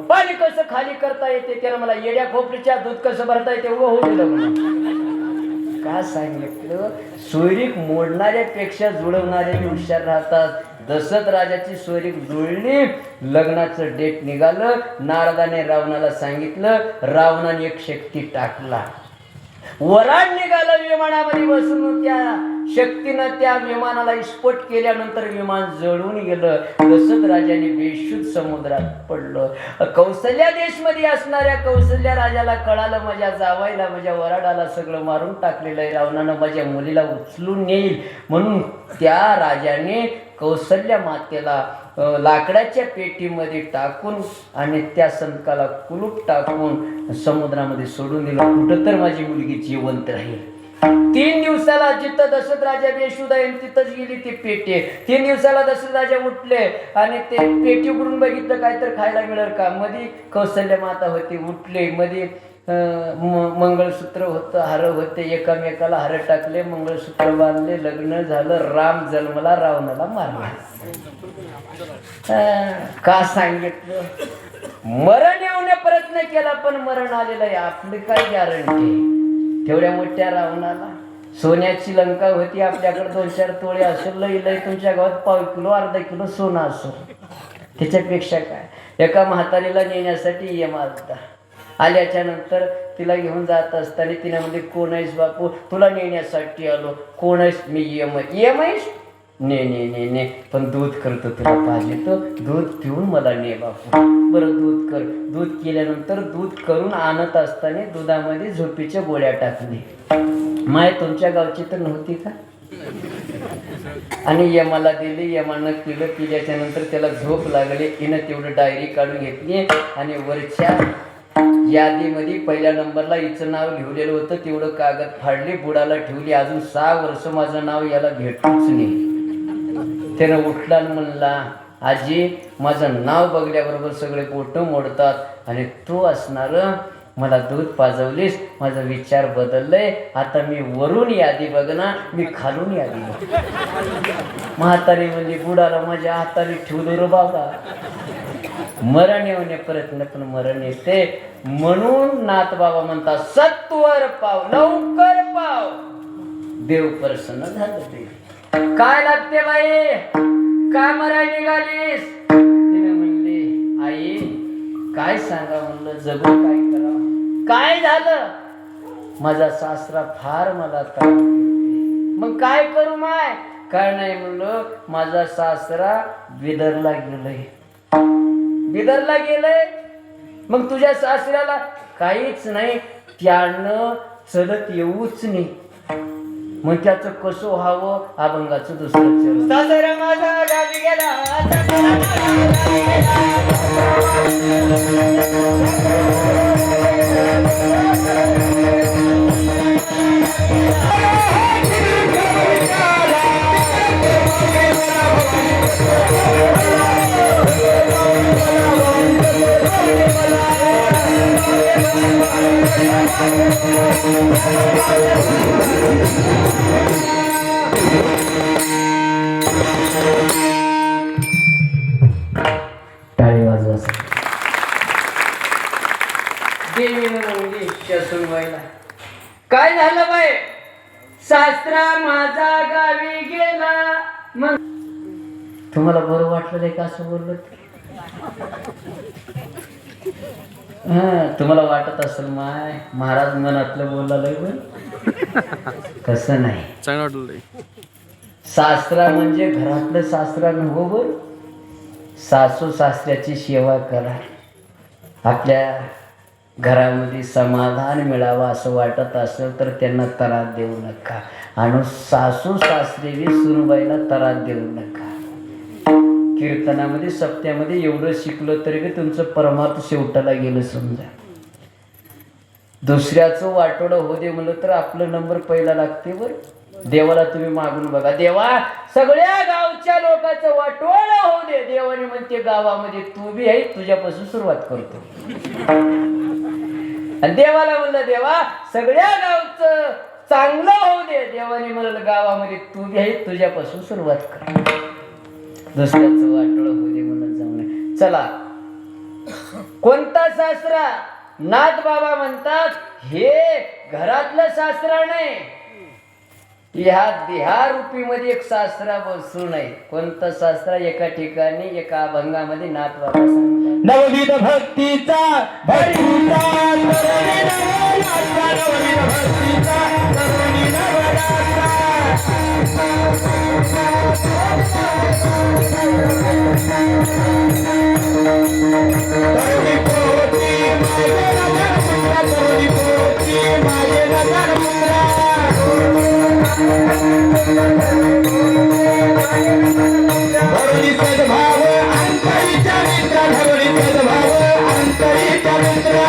[SPEAKER 1] पाणी कसं खाली करता येते, त्यानं मला येड्या खोपरीच्या दूध कसं भरता येते उभं होऊ दिलं. का सांगितलं? सोयरीक मोडणाऱ्यापेक्षा जुळवणारे हुशार राहतात. दशरथ राजाची सोयरीक जुळली, लग्नाचं डेट निघालं. नारदाने रावणाला सांगितलं, रावणाने एक शक्ती टाकला. वराड निघालं विमानामध्ये बसून. त्या शक्तीनं त्या विमानाला स्फोट केल्यानंतर विमान जळून गेलं. दशरथ राजाने बेशुद्ध समुद्रात पडलं. कौशल्या देशमध्ये असणाऱ्या कौशल्या राजाला कळालं, माझ्या जावायला, माझ्या वराडाला सगळं मारून टाकलेलं आहे. रावणानं माझ्या मुलीला उचलून नेईल म्हणून त्या राजाने कौशल्या मातेला लाकडाच्या पेटीमध्ये टाकून आणि त्या संताला कुलूप टाकून समुद्रामध्ये सोडून दिलं. कुठं तर माझी मुलगी जिवंत राहील. 3 दिवसाला जिथं दशरथ राजा बेशुद्ध आहे तिथंच गेली ती पेटी. 3 दिवसाला दशरथ राजा उठले आणि ते पेटी उघडून बघितलं काय तर खायला मिळेल का. मध्ये कौशल्य माता होती. उठले, मध्ये मंगळसूत्र होतं, हार होते, एकामेकाला हार टाकले, मंगळसूत्र बांधले, लग्न झालं, राम जन्मला, रावणाला मारला. का सांगितलं? मरण येऊने प्रयत्न केला पण मरण आलेलं आहे. आपली काय गॅरंटी? तेवढ्या मोठ्या रावणाला सोन्याची लंका होती, आपल्याकडे 2-4 तोळे असेल, लई तुमच्या गावात पाव किलो अर्धा किलो सोनं असो, त्याच्यापेक्षा काय. एका म्हातारीला नेण्यासाठी यम आलता. आल्याच्या नंतर तिला घेऊन जात असताना तिने म्हणजे कोण आहेस बापू? तुला नेण्यासाठी आलो. कोण आहेस? मी यम आहेस? ने पण दूध करतो तुला पाहिजे तर दूध पिऊन मला ने बापू. बरं दूध कर. दूध केल्यानंतर दूध करून आणत असताना दुधामध्ये झोपेच्या गोळ्या टाकली. माय तुमच्या गावची तर नव्हती का? आणि यमाला दिली. यमानं पिल्याच्या नंतर त्याला झोप लागली. तिनं तेवढं डायरी काढून घेतली आणि वरच्या यादीमध्ये पहिल्या नंबरला हिचं नाव लिहिलेलं होतं. तेवढं कागद फाडली, बुडाला ठेवली. अजून 6 वर्ष माझं नाव याला भेटूच नाही. त्यानं उठला आणि म्हणला, आजी माझं नाव बघल्याबरोबर सगळे बोट मोडतात आणि तू असणार मला दूध पाजवलीस, माझा विचार बदललाय. आता मी वरून यादी बघणार, मी खालून यादी बघ. म्हातारी म्हणजे बुडाला माझ्या हाताने ठेवलं रे बाबा. मरण येऊने प्रयत्न पण मरण येते. म्हणून नाथ बाबा म्हणतात सत्वर पाव, लवकर पाव, देव प्रसन्न झालं. ते काय लागते बाई? का मराय निघालीस? तिने म्हणली, आई काय सांगा म्हणलं, जगून काय करावं? काय झालं? माझा सासरा फार मला त्रास देते. मग काय करू माय? काय नाही म्हणलं, माझा सासरा बिदरला गेलंय. बिदरला गेलंय? मग तुझ्या सासऱ्याला काहीच नाही, त्यानं चलत येऊच नाही. मग त्याचं कसं व्हावं? अभंगाचं दुसरं चरण. सासरा माझा गावी गेला, टाळी वाजवा. देवीनं म्हणली त्या सुनबाईला, काय झालं बाई? सासरा माझा गावी गेला. मग तुम्हाला बरं वाटलं नाही का असं बोललं? तुम्हाला वाटत असेल माय महाराज मनातलं बोलायला पण कसं नाही. चांगलं वाटलं. सासरा म्हणजे घरातलं सासरा नव्ह. बर सासू सासऱ्याची सेवा करा. आपल्या घरामध्ये समाधान मिळावं असं वाटत असेल तर त्यांना त्रास देऊ नका. आणि सासू सासरेली सुनबाईला त्रास देऊ नका. कीर्तनामध्ये सप्त्यामध्ये एवढं शिकलं तरी तुमचं परमार्थ शेवटाला गेलं समजा. दुसऱ्याचं वाटोडं हो दे म्हणलं तर आपलं नंबर पहिला लागते. बर देवाला तुम्ही मागून बघा, देवा सगळ्या गावच्या लोकांचं वाटोळं होऊ दे. देवाने म्हणते गावामध्ये तू बी आहे, तुझ्यापासून सुरुवात करतो. आणि देवाला म्हणलं देवा सगळ्या गावचं चांगलं होऊ दे. देवाने म्हणलं गावामध्ये तू बी आहे, तुझ्यापासून सुरुवात कर. दुसऱ्याचं वाटोळं होऊ दे म्हणत जाऊ नये. चला, कोणता सासरा? नाथ बाबा म्हणतात हे घरातलं सासरा नाही, ह्या देहारूपी मध्ये एक सासरा बसून आहे. कोणता सासरा? एका ठिकाणी एका अभंगामध्ये नाथ बाबा सांगतात,
[SPEAKER 2] नवविध भक्तीचा भरीचा नवविध भक्तीचा करुणी नवराचा. करुणी पोती माझे नजरपुत्रा, करुणी पोती माझे नजरपुत्रा. धरुणी सद्भाव अंतरीच्या मित्रा, धरुणी सद्भाव अंतरीच्या मित्रा.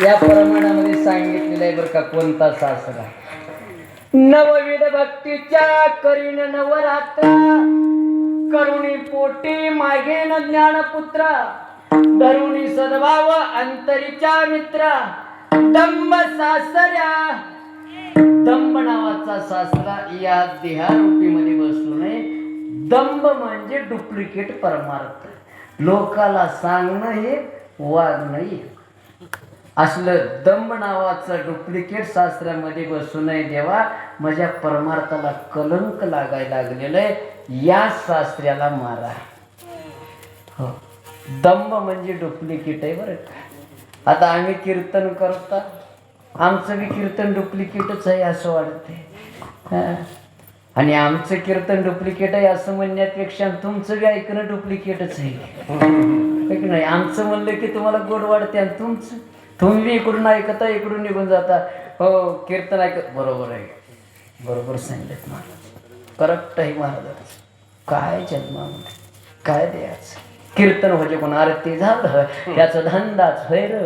[SPEAKER 1] या प्रमाणामध्ये सांगितलेलं आहे बरं का कोणता सासरा. नवविध भक्तीच्या करीन नवरात्र, करुणी पोटी मागेन ज्ञानपुत्र, धरुणी सद्भाव अंतरीच्या मित्र, दंब सासऱ्या. दंब नावाचा सासरा या देहारूपी मध्ये बसू नये. दंब म्हणजे डुप्लिकेट परमार्थ, लोकाला सांगणं हे वागणं हे. असलं दंब नावाचं डुप्लिकेट शास्त्रामध्ये बसू नये देवा. माझ्या परमार्थाला कलंक लागायला लागलेलं आहे, या शास्त्राला मारा. हो, दंब म्हणजे डुप्लिकेट आहे बरं का. आता आम्ही कीर्तन करता, आमचं बी कीर्तन डुप्लिकेटच आहे असं वाटते. आणि आमचं कीर्तन डुप्लिकेट आहे असं म्हणण्यापेक्षा तुमचं बी ऐकणं डुप्लिकेटच आहे नाही. आमचं म्हणलं की तुम्हाला गोड वाढते आणि तुमचं तुम्ही इकडून ऐकता इकडून निघून जाता. हो, कीर्तन ऐकत बरोबर आहे, बरोबर सांगितलं महाराज, करेक्ट आहे महाराज. काय जन्मामध्ये काय द्यायचं कीर्तन म्हणजे कोण आरती झालं त्याचा धंदाच होय र.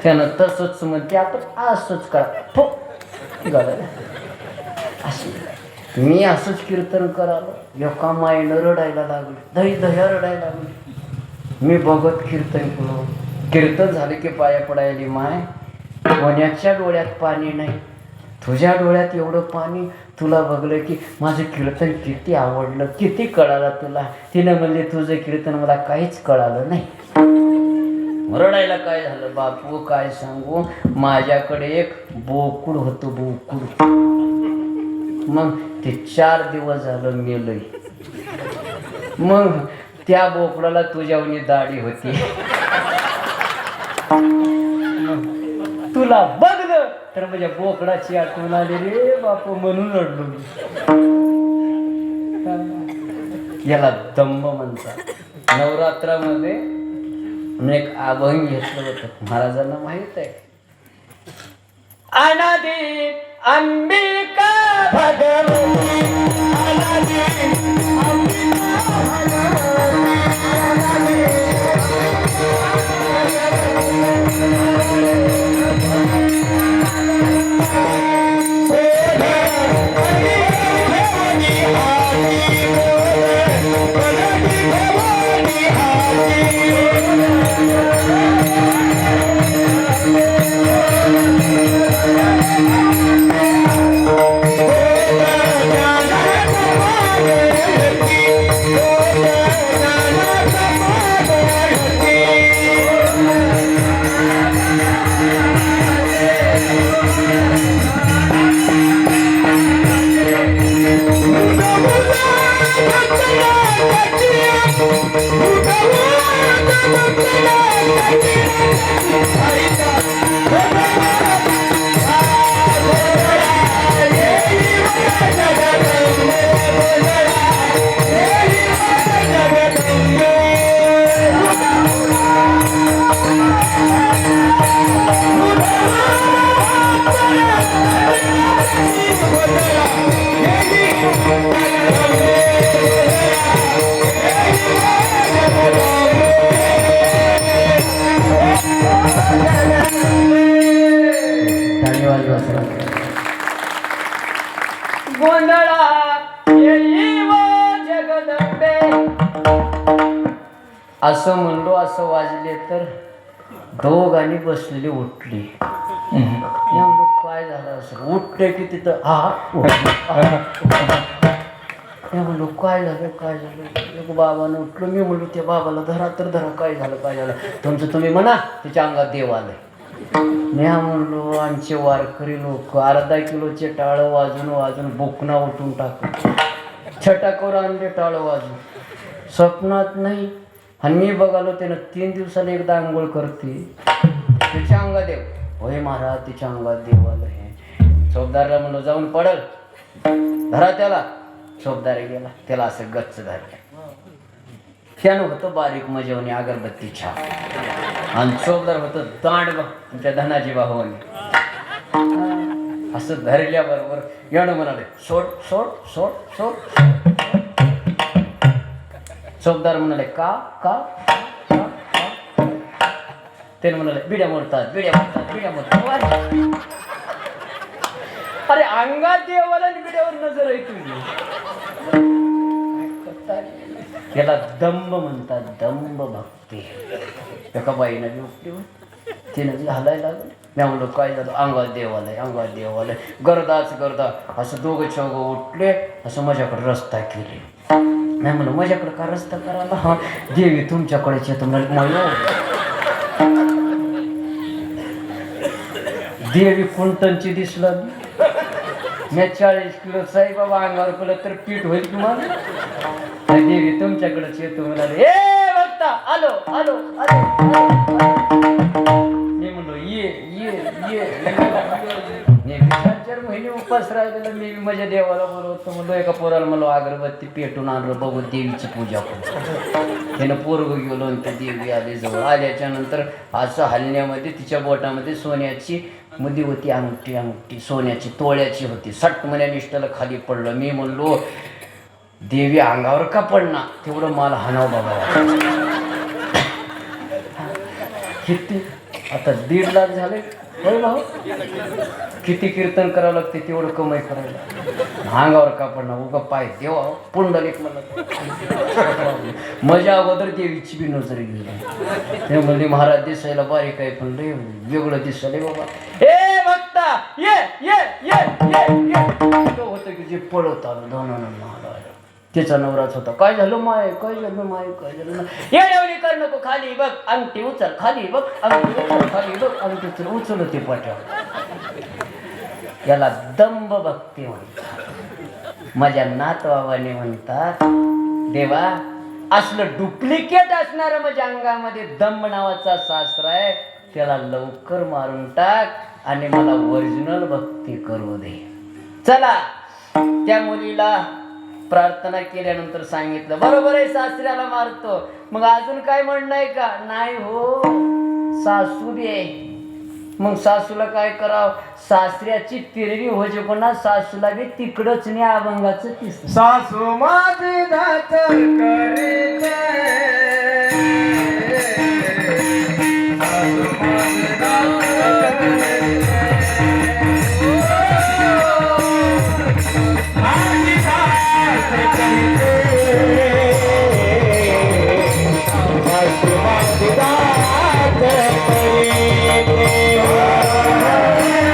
[SPEAKER 1] त्यानं तसंच म्हणते आपण असंच करा असं. मी असंच कीर्तन करावं, एका मायनं रडायला लागली, दह्या रडायला लागली. मी बघत कीर्तन करू. कीर्तन झाले की पाया पडायली, माय कोणाच्या डोळ्यात पाणी नाही, तुझ्या डोळ्यात एवढं पाणी. तुला बघलं की माझं कीर्तन किती आवडलं, किती कळालं तुला. तिनं म्हणले तुझं कीर्तन मला काहीच कळालं नाही. रडायला काय झालं बापू काय सांगू. माझ्याकडे एक बोकुड होतं, बोकुड. मग ते 4 दिवस झालं मेलंय. मग त्या बोकडाला तुझ्यावनी दाढी होती. तुला बघलं तर म्हणजे बोकडाची आठवण आली रे बापू, म्हणून रडलो मी. याला दंब म्हणतात. नवरात्रामध्ये एक अभंग घेतलं होतं, महाराजांना माहित आहे. अनादी अंबिका भगवती, अनादी अंबिका गोंधळा येई व जगदंबे. असं म्हणलो असं वाजले तर दोघांनी बसलेली उठली. काय झालं असं उठले की तिथं मी म्हणलो काय झालं काय झालं. एक बाबानं उठलो. मी म्हणलो त्या बाबाला धरा तर धरा, काय झालं काय झालं. तुमचं तुम्ही म्हणा, त्याच्या अंगात देव आलंय. मी म्हणलो आमचे वारकरी लोक अर्धा किलोचे टाळं वाजून वाजून बोकना उठून टाकले. छटाकावर आणले टाळं वाजून. स्वप्नात नाही. आणि मी बघालो त्यानं 3 दिवसाला एकदा आंघोळ करते. तिच्या अंगात देव. होय महाराज तिच्या अंगात देव आलं. हे चौकदारला म्हणलो जाऊन पडल, धरा त्याला. चौकदार गेला, त्याला असं गच्च धरलं. त्यानं होतं बारीक मजेवणी अगरबत्ती छाप. आणि चौकदार होतं दांड बघ तुमच्या धनाजी भावाने. असं धरल्याबरोबर यानं म्हणाले सोड सोड सोड सोड. चौकदार म्हणाले का का का का. त्याने म्हणाले बिड्या मोडतात बिड्या मोडतात बिड्या मोडतात. अरे अंगात देवाला बिड्यावर नजर आहे तुझी. याला दंभ म्हणतात, दंभ भक्ती. एका बाईनं उठली, तिनं हलायला लागलं. मी म्हणलो काय झालं. अंगात देव आलाय अंगात देव आलाय. गर्दाच गर्दा. असं दोघं चौघं उठले, असं माझ्याकडे रस्ता केले. नाही म्हणलं माझ्याकडे का रस्ता करायला. हा देवी तुमच्याकडेच येतो. मला देवी कुंटनची दिसलं. मी 40 किलो साईबाबा अंगावर पडलं तर पीठ होईल तुम्हाला. देवी तुमच्याकडेच येतो म्हणाले. ए बघता आलो आलो आलो. मी म्हणलो ये ये ये. मी 4 महिने उपास राहिलेला. मी माझ्या देवाला बोलवतो. म्हणलो एका पोराला म्हणलो अगरबत्ती पेटून आणलं बघू देवीची पूजा करू. त्यानं पोरग गेलो आणि त्या देवी आली जवळ. आल्याच्या नंतर असं हलण्यामध्ये तिच्या बोटामध्ये सोन्याची मध्ये होती अंगठी. अंगठी सोन्याची तोळ्याची होती. सट म्हण्या निष्ठाला खाली पडलं. मी म्हणलो देवी अंगावर का पडणार, तेवढं मला हाणाव बाबा. किती आता 1.5 लाख झाले होय भाऊ. किती कीर्तन करावं लागते तेवढं कमाई करायला. अंगावर का पडणार उगा पाय देवा पुंडलिक मला. मजा अगोदर देवीची बी नजर गेली. ते म्हणले महाराज दिसायला बारीक आहे पण लय वेगळं दिसले बाबा. हे बघता ये ये ये ये. होतं की जे पळत आलं दोनानं. त्याचा नवराच होता. काय झालं माय काय झालं माय काय झालं. येड्यावणी कर नको. खाली बघ अंगठी उचल खाली बघ अंगठी उचल खाली बघ अंगठी उचल. उचल ते पाठ्यावर. याला दंभ भक्ती म्हणतात. माझ्या नातवाबाने म्हणतात देवा असलं डुप्लिकेट असणारं माझ्या अंगामध्ये दंभ नावाचा शास्त्र आहे, त्याला लवकर मारून टाक आणि मला ओरिजिनल भक्ती करू दे. चला त्या मुलीला प्रार्थना केल्यानंतर सांगितलं बरोबर आहे सासऱ्याला मारतो. मग अजून काय म्हणणं आहे का. नाही हो सासू बी आहे. मग सासूला काय करावं. सासऱ्याची तिरवी होजे पण सासूला बी तिकडच नाही अभंगाचं तिसरं.
[SPEAKER 2] सासू माझी दातर करीत सासू माझी दातर करीत. माझी दातर करीत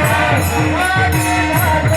[SPEAKER 2] सासू माझी दातर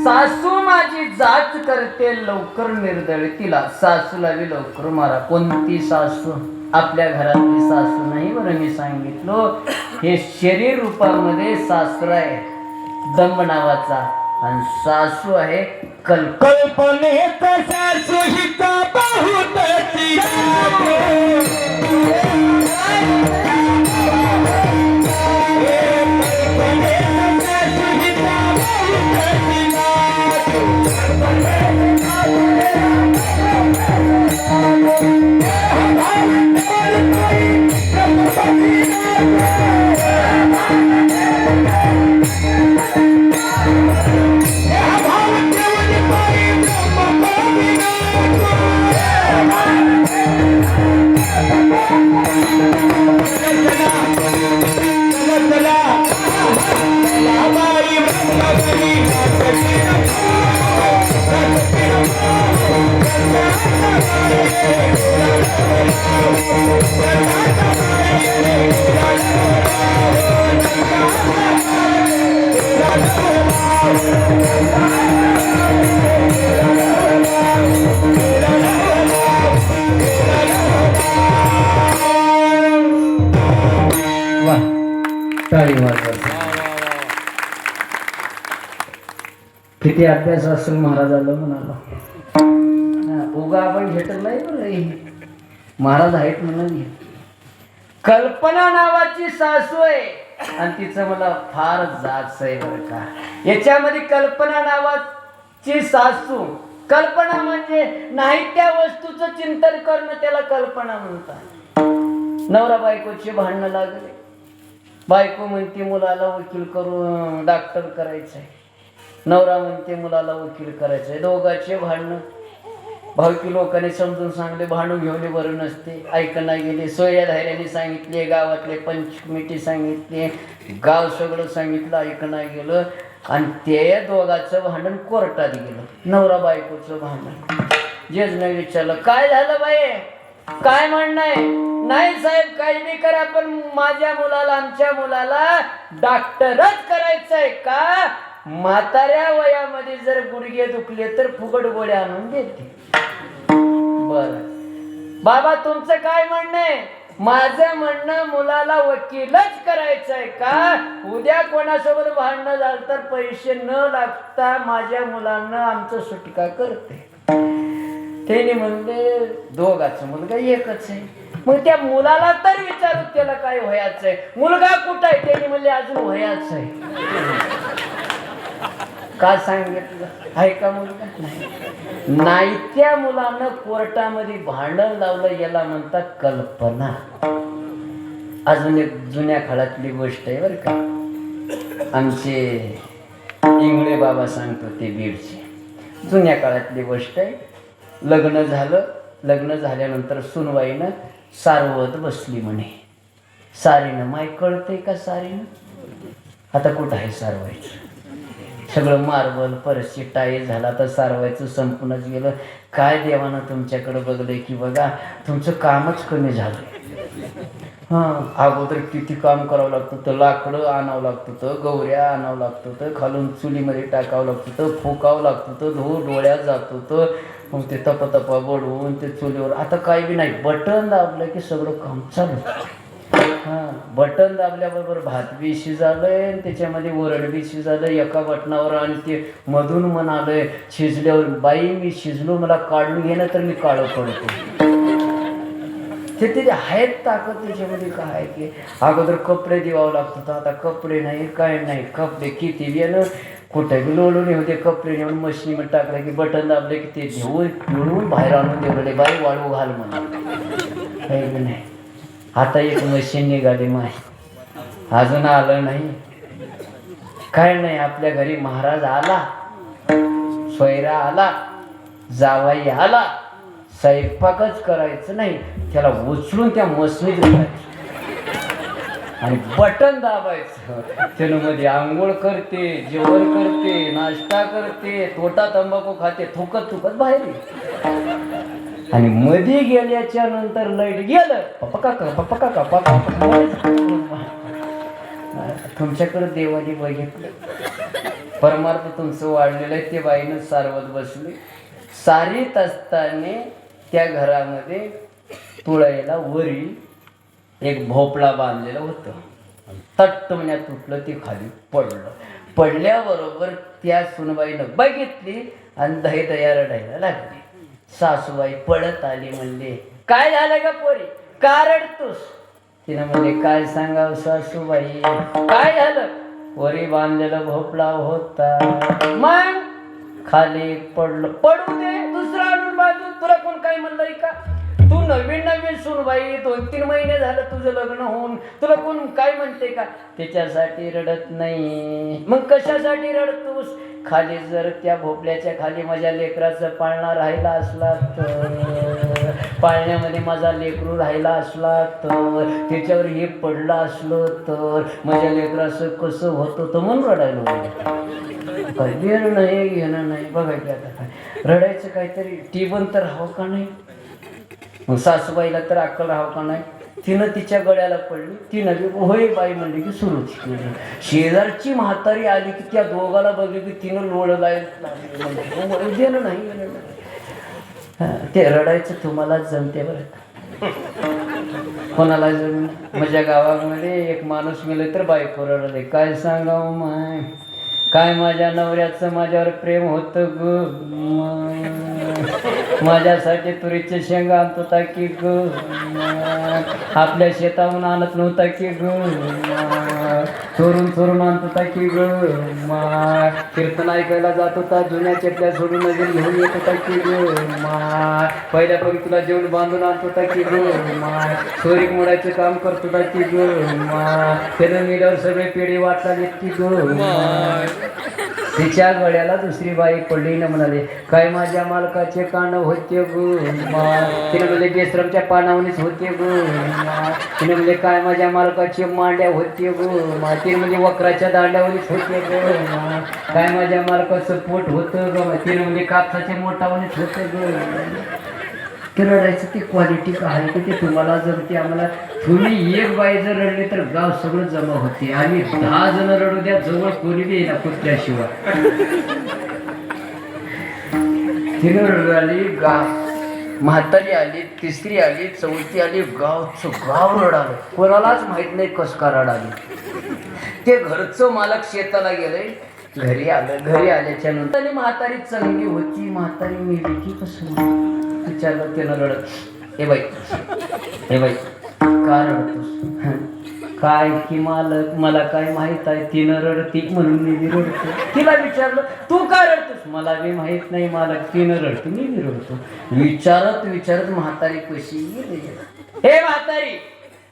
[SPEAKER 1] सासू माझी जाच करते लवकर निर्दळी तिला, सासूला बी लवकर मारा. कोणती सासू? आपल्या घरातली सासू नाही बरं, मी सांगितलो हे शरीर रूपामध्ये सासरा आहे दंब नावाचा, आणि सासू आहे
[SPEAKER 2] कल्पनेत सासू हिता बहुत
[SPEAKER 1] किती अभ्यास असेल महाराज आलं म्हणाला. उगा आपण भेटत नाही बरं, महाराज आहेत म्हणून. कल्पना नावाची सासू आहे आणि तिचं मला फार जाच आहे बरं का. याच्यामध्ये कल्पना नावाची सासू, कल्पना म्हणजे नाही त्या वस्तूचं चिंतन करणं, त्याला कल्पना म्हणतात. नवरा बायकोची भांडणं लागले, बायको म्हणते मुलाला वकील करून डॉक्टर करायचंय, नवरा म्हणते मुलाला वकील करायचंय. दोघांचे भांडणं. भावकी लोकांनी समजून सांगले, भांडून घेऊन बरं नसते, ऐकणा गेले. सोया धायऱ्याने सांगितले, गावातले पंच कमिटी सांगितले, गाव सगळं सांगितलं, ऐकणा गेलं, आणि ते दोघांचं भांडण कोर्टात गेलं. नवरा बायकोचं भांडण. जजने विचारलं, काय झालं बाई, काय म्हणणं आहे? नाही साहेब, काही बी करा, पण माझ्या मुलाला, आमच्या मुलाला डॉक्टरच करायचंय का? म्हाताऱ्या वयामध्ये जर गुडघे दुखले तर फुकट गोळ्या आणून देते. बर बाबा, तुमचं काय म्हणणं आहे? माझं म्हणणं मुलाला वकीलच करायचंय का? उद्या कोणासोबत भांडणं झालं तर पैसे न लागता माझ्या मुलांना आमचं सुटका करते. त्याने म्हणले, दोघाचं मुलगा एकच आहे. मग त्या मुलाला तर विचारू, त्याला काय व्हायचं आहे? मुलगा कुठं आहे? त्याने म्हणले, अजून व्हायचं आहे. का सांगितलं? आहे का मुलगा? नाही. त्या मुलानं कोर्टामध्ये भांडण लावलं, याला म्हणतात कल्पना. अजून एक जुन्या काळातली गोष्ट आहे बरं का. आमचे इंगळे बाबा सांगतो ते बीडचे. जुन्या काळातली गोष्ट आहे. लग्न झालं, लग्न झाल्यानंतर सुनवाईनं सारवत बसली म्हणे. सारीनं, माय कळतंय का सारीनं? आता कुठं आहे सारवायचं? सगळं मार्बल परशी टाईल झाला, तर सारवायचं संपूनच गेलं. काय देवानं तुमच्याकडे बघलंय की बघा, तुमचं कामच कमी झालं. अगोदर किती काम करावं लागतं, तर लाकडं आणावं लागतं, तर गौऱ्या आणावं लागतं, तर खालून चुलीमध्ये टाकावं लागतं, तर फुकावं लागतं, तर डोळ्यात जातो, तर मग ते तपा बडवून ते चुलीवर. आता काही बी नाही, बटन दाबलं की सगळं काम चालू. बटन दाबल्याबरोबर भात बी शिजालंय, त्याच्यामध्ये वरण बी शिजालंय एका बटनावर, आणि ते मधून म्हणालंय शिजल्यावर, बाई मी शिजलो, मला काढून घेणं तर मी काळं पडतो. ते आहेत ताकद त्याच्यामध्ये. काय आहे की अगोदर कपडे दिवावं लागतं, आता कपडे नाही, काय नाही. कपडे किती बी कुठे बी लोळून होते, कपडे नेऊन मशीनीमध्ये टाकले की बटन दाबले की ते घेऊन पिळून बाहेर आणून देवले, बाई वाळू घाल म्हणा. काही नाही. आता एक मशीन निघाली, माय अजून आलं नाही. काय नाही, आपल्या घरी महाराज आला, सोयरा आला, जावाई आला, स्वयंपाकच करायचं नाही, त्याला उचलून त्या मशनीत घालायचं आणि बटन दाबायचं. त्यानं मध्ये आंघोळ करते, जेवण करते, नाश्ता करते, तोटा तंबाखू खाते, थुकत बाहेर. आणि मध्ये गेल्याच्या नंतर लाईट गेलं, पप्पा काका तुमच्याकडे देवाने बघितलं. परमार्थ तुमचं वाढलेलं आहे ते बाईनं सारवत बसली. सारीत असताना त्या घरामध्ये तुळायला वरी एक भोपळा बांधलेलं होतं. तट्ट मण्यात तुटलं, ते खाली पडलं. पडल्याबरोबर त्या सुनबाईनं बघितली आणि दया रडायला लागली. सासूबाई पळत आली, म्हणले काय झालं का पोरी, का रडतोस? तिनं म्हणले काय सांगावं सासूबाई, काय झालं? वरी बांधलेला भोपळा होता, मग खाली पडलं. पडू दे, दुसरा आणून बांधून, तुला कोण काय म्हणलंय का? तू नवीन सुनबाई, 2-3 महिने झालं तुझं लग्न होऊन, तुला कोण काय म्हणते का? त्याच्यासाठी रडत नाही, मग कशासाठी रडतोस? खाली जर त्या भोपळ्याच्या खाली माझ्या लेकराचं पाळणा राहिला असला तर, पाळण्यामध्ये माझा लेकरू राहिला असला तर, त्याच्यावर हे पडलं असलं तर माझ्या लेकराचं कसं होतं तर म्हणून रडायला लागलं. काय घेणं नाही, घेणं नाही. बघायचं आता काय रडायचं, काहीतरी टिबन तर हवं का नाही? मग सासूबाईला तर अक्कल राहावं का नाही? तिनं तिच्या गळ्याला पडली. तिनं होय बाई म्हणली की सुरूच. शेजारची म्हातारी आली की त्या दोघाला बघली की तिनं लोळायला देणं नाही. ते रडायचं तुम्हाला जमते बरं, कोणाला जम. माझ्या गावामध्ये एक माणूस मेले तर बायको रडले. काय सांगावं माय, काय माझ्या नवऱ्याचं माझ्यावर प्रेम होतं ग, माझ्यासाठी तुरीचे शेंगा आणत होता की ग, आपल्या शेताहून आणत नव्हता की ग, चोरून आणत होता की ग, कीर्तन ऐकायला जात होता, जुन्या चेपल्या सोडून नवीन घेऊन येत होता की ग, पहिल्या तुला जेवण बांधून आणत होता की ग, चोरीक मोडायचं काम करत होता की ग, त्यानं मेल्यावर सगळे पेढे वाटला येत की ग. तिच्या गळ्याला दुसरी बाई पडली ना, म्हणाले काय माझ्या मालकाचे कान होते गो. तिने म्हणजे बेसरमच्या पानावणीच होते गो. तिने म्हणजे काय माझ्या मालकाचे मांड्या होते गो. तिने म्हणजे वक्राच्या दांड्यावणीच होते गो. काय माझ्या मालकाचं पोट होतं ग. तिने म्हणजे कापसाच्या मोठावणीच होते गो. ते रडायचं ती क्वालिटी का आहे की ते तुम्हाला जमते, आम्हाला. तुम्ही एक बाई जर रडली तर गाव सगळं जमा होते. आम्ही 10 जण रडू द्या, जवळ कोणी बी येईना कुत्र्याशिवाय. तिनं रडली, म्हातारी आली, तिसरी आली, चौथी आली, गाव रडालं. कोणालाच माहित नाही कस का रडाली. ते घरचं मालक शेताला गेलंय, घरी आल्याच्या नंतर म्हातारी चांगली होती. म्हातारी मेली की कसं विचारलं त्यानं रडत. हे बाई का रडतोस? काय की मालक, मला काय माहित आहे. तिनं रडती म्हणून मी बी रडतो. तिला विचारलं तू का रडतोस? मला बी माहित नाही मालक, तिनं रडतो मी बी रडतो. विचारत म्हातारी कशी गेली. हे म्हातारी,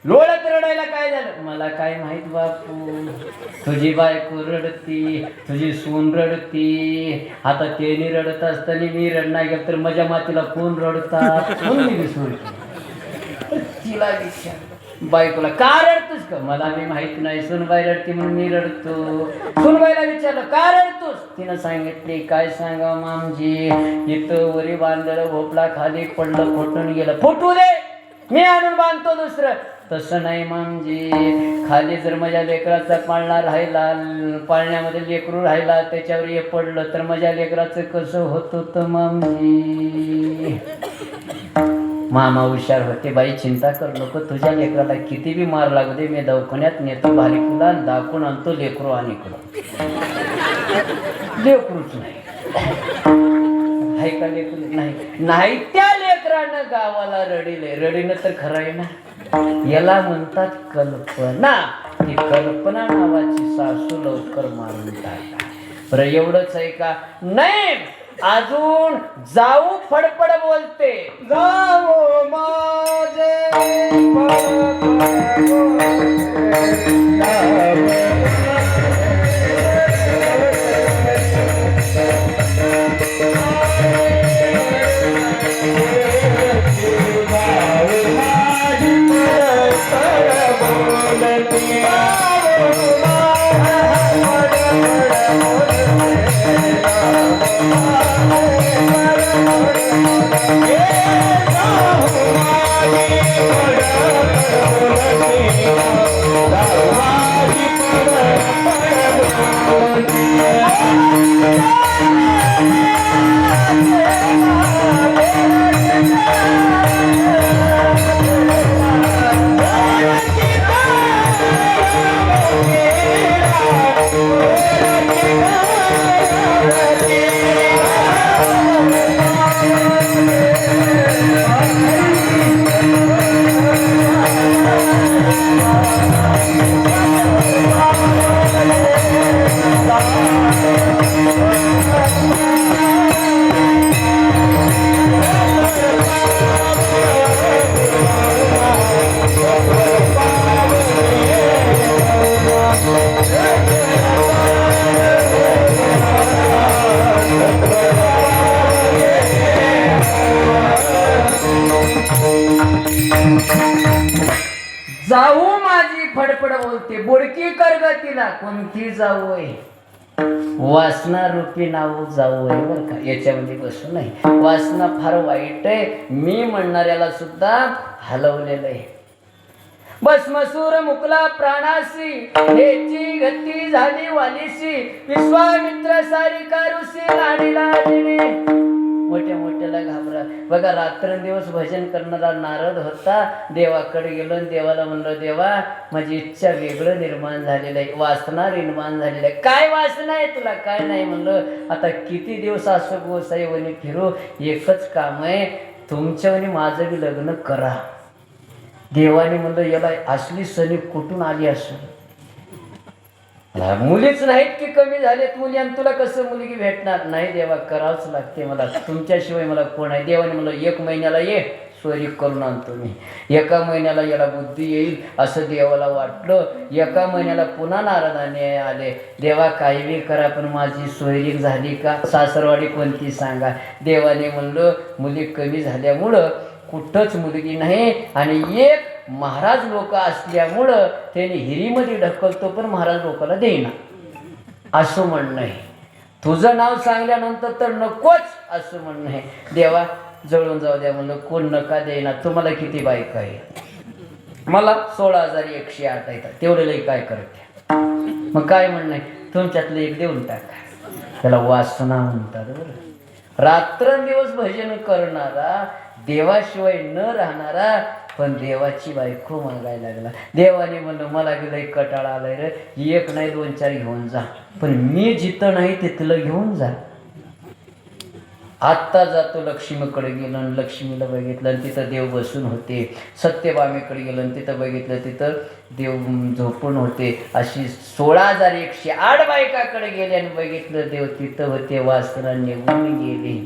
[SPEAKER 1] लोळत रडायला काय झालं? मला काय माहित बापू, तुझी बायको रडती, तुझी सून रडती. आता त्याने रडत असताना मी रडणार गेलं तर माझ्या मातीला कोण रडतात म्हणून मी विसरून. तिला विचार बायकोला का रडतोस का? मला मी माहित नाही, सुनबाई रडती म्हणून मी रडतो. सुनबाईला विचारलं का रडतोस? तिनं सांगितले काय सांगा मामजी, इथं वरी बांधलेलं भोपळा खाली पडलं, फुटून गेलं. फुटू दे, मी आणून बांधतो दुसरं. तसं नाही मामजी, खाली जर माझ्या लेकराचा पाळणा राहिला, पाळण्यामध्ये लेकरू राहिला, त्याच्यावर हे पडलं तर माझ्या लेकराचं कसं होत होतं मामजी. मामा हुशार होते. बाई चिंता कर नको, तुझ्या लेकराला किती बी मार लागू दे, मी दवाखान्यात नेतो भालिकीला, दाखवून आणतो लेकरू. आणि लेकरूच नाही आहे का? लेकरू नाही. त्या लेकरानं गावाला रडीनं तर खरं आहे ना. याला म्हणतात कल्पना. ही कल्पना नावाची सासू लवकर मारून टाका. बरं एवढंच आहे का? नाही, अजून जाऊ फडफड बोलते.
[SPEAKER 2] जाऊ माझे
[SPEAKER 1] बोलते बुडकी कर ग तिला कोणती जावय वासना रूपी नाव जाऊ आहे बरं का, याच्यामध्ये बसू नाही. वासना फार वाईट आहे, मी म्हणणाऱ्याला सुद्धा हलवलेलं आहे. भस्मसूर मुकला प्राणासी हेची गती झाली वालीसी विश्वामित्र सारिका ऋषी लाडीला दिली. मोठ्या मोठ्याला घाबरा. बघा रात्रंदिवस भजन करणारा नारद होता, देवाकडे गेलो आणि देवाला म्हणलं देवा माझी इच्छा वेगळं निर्माण झालेलं आहे, वासना निर्माण झालेलं आहे. काय वासना आहे तुला? काय नाही म्हणलं आता किती दिवस असं गोसाई वनी फिरू, एकच काम आहे तुमच्या वनी माझं बी लग्न करा. देवाने म्हणलं याला असली सनी कुठून आली असेल, मुलीच नाहीत की कमी झालेत मुली आणि तुला कसं मुलगी भेटणार? नाही देवा करावंच लागते मला, तुमच्याशिवाय मला कोण आहे? देवाने म्हणलं 1 महिन्याला ये सोयरी करून आणतो मी. 1 महिन्याला याला बुद्धी येईल असं देवाला वाटलं. 1 महिन्याला पुन्हा नारदाने आले. देवा काही बी करा पण माझी सोयरी झाली का? सासरवाडी कोणती सांगा. देवाने म्हणलं मुली कमी झाल्यामुळं कुठंच मुलगी नाही आणि एक महाराज लोक असल्यामुळं त्याने हिरीमध्ये ढकलतो पण महाराज लोकांना देईना असं म्हणणं आहे. तुझं नाव सांगल्यानंतर तर नकोच असं म्हणणं आहे. देवा जळून जाऊ द्या म्हणलं, कोण नका देईना. तुम्हाला किती बायका आहे? मला 16,108 येतात, तेवढे लई काय करते? मग काय म्हणणं आहे? तुमच्यातलं एक देऊन टाका. त्याला वासना म्हणतात बरं. रात्रंदिवस भजन करणारा, देवाशिवाय न राहणारा, पण देवाची बायको मागायला लागला. देवाने म्हणलं मला गेलं एक कटाळा आलाय रे, 1 नाही 2-4 घेऊन जा, पण मी जिथं नाही तिथलं घेऊन जा. आत्ता जातो लक्ष्मीकडे गेलो आणि लक्ष्मीला बघितलं आणि तिथं देव बसून होते. सत्यभामेकडे गेलो आणि तिथं बघितलं तिथं देव झोपून होते. अशी 16,108 बायकाकडे गेले आणि बघितलं देव तिथं होते. वासना निघून गेली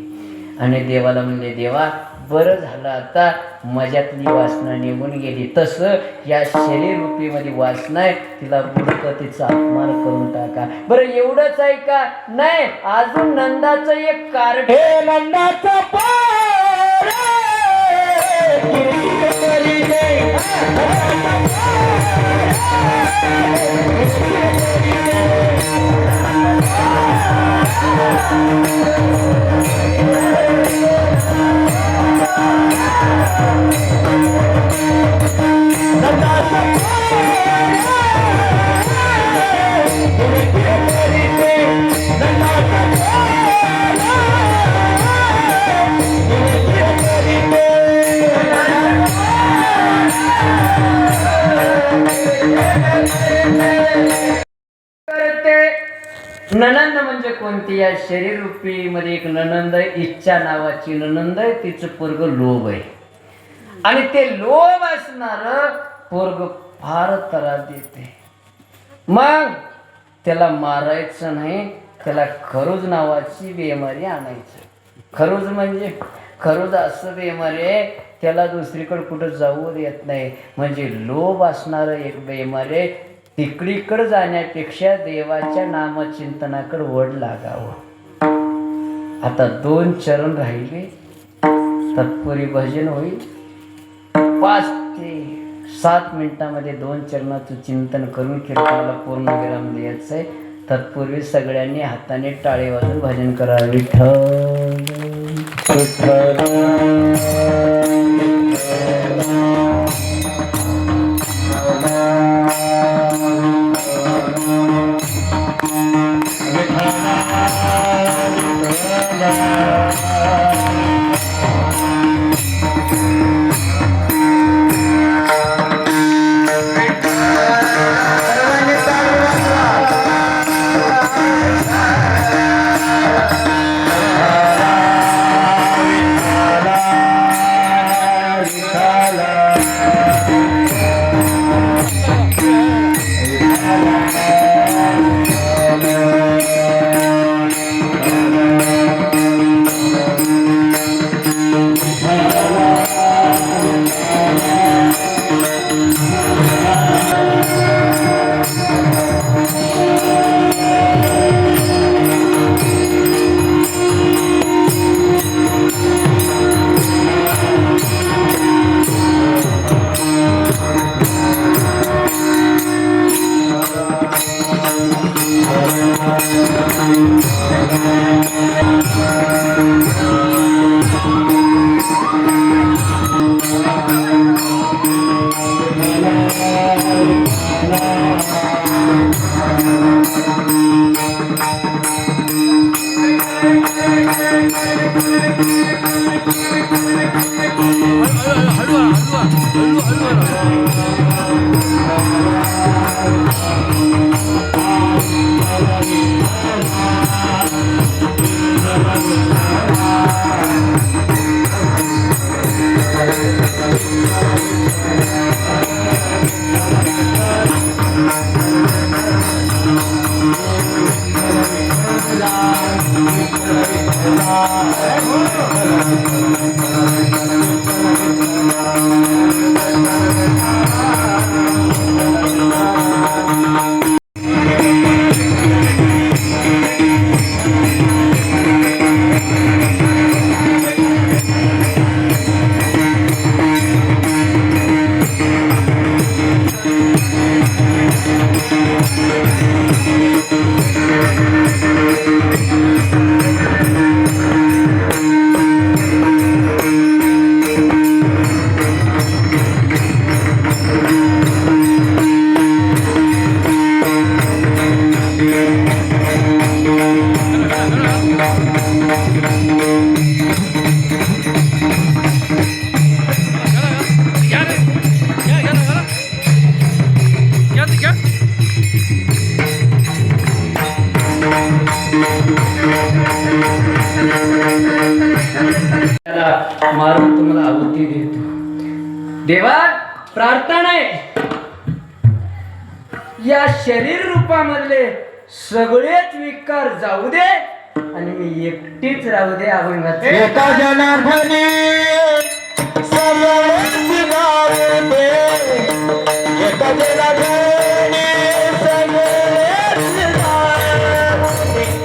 [SPEAKER 1] आणि देवाला म्हणले देवा बरं झालं आता माझ्यातली वासना निघून गेली. तसं या शरीररूपीमध्ये वासना आहे, तिला बुडकं तिचा अपमान करून टाका. बरं एवढंच आहे का? नाही, अजून नंदाचं एक कारण.
[SPEAKER 2] हे नंदाचं पार गिरी दे.
[SPEAKER 1] ननंद म्हणजे कोणती? या शरीररूपी मध्ये एक ननंद आहे, इच्छा नावाची ननंद आहे. तिचं पोरग लोभ आहे आणि ते लोभ असणार पोरग फार त्रास देते. मग त्याला मारायचं नाही, त्याला खरूज नावाची बेमारी आणायची. खरूज म्हणजे खरूज असं बेमारी आहे, त्याला दुसरीकडे कुठं जाऊ देत नाही. म्हणजे लोभ असणारं एक बेमारी आहे. तिकडीकडे जाण्यापेक्षा देवाच्या नामचिंतनाकडे वड लागावं. आता 2 चरण राहिले, तत्पुरी भजन होईल. 5 ते 7 मिनिटामध्ये 2 चरणाचं चिंतन करून कीर्तनाला पूर्ण विराम द्यायचं आहे. तत्पूर्वी सगळ्यांनी हाताने टाळे वाजून भजन करा. विठ्ठल त्याला मारून तुम्हाला आहुती देतो. देवा प्रार्थना आहे, या शरीर रूपामधले सगळेच विकार जाऊ दे आणि मी एकटीच राहू दे अभंगात.
[SPEAKER 2] एका जनार्दनी सगळेच जाऊ दे, एका जनार्दनी सगळेच जाऊ दे.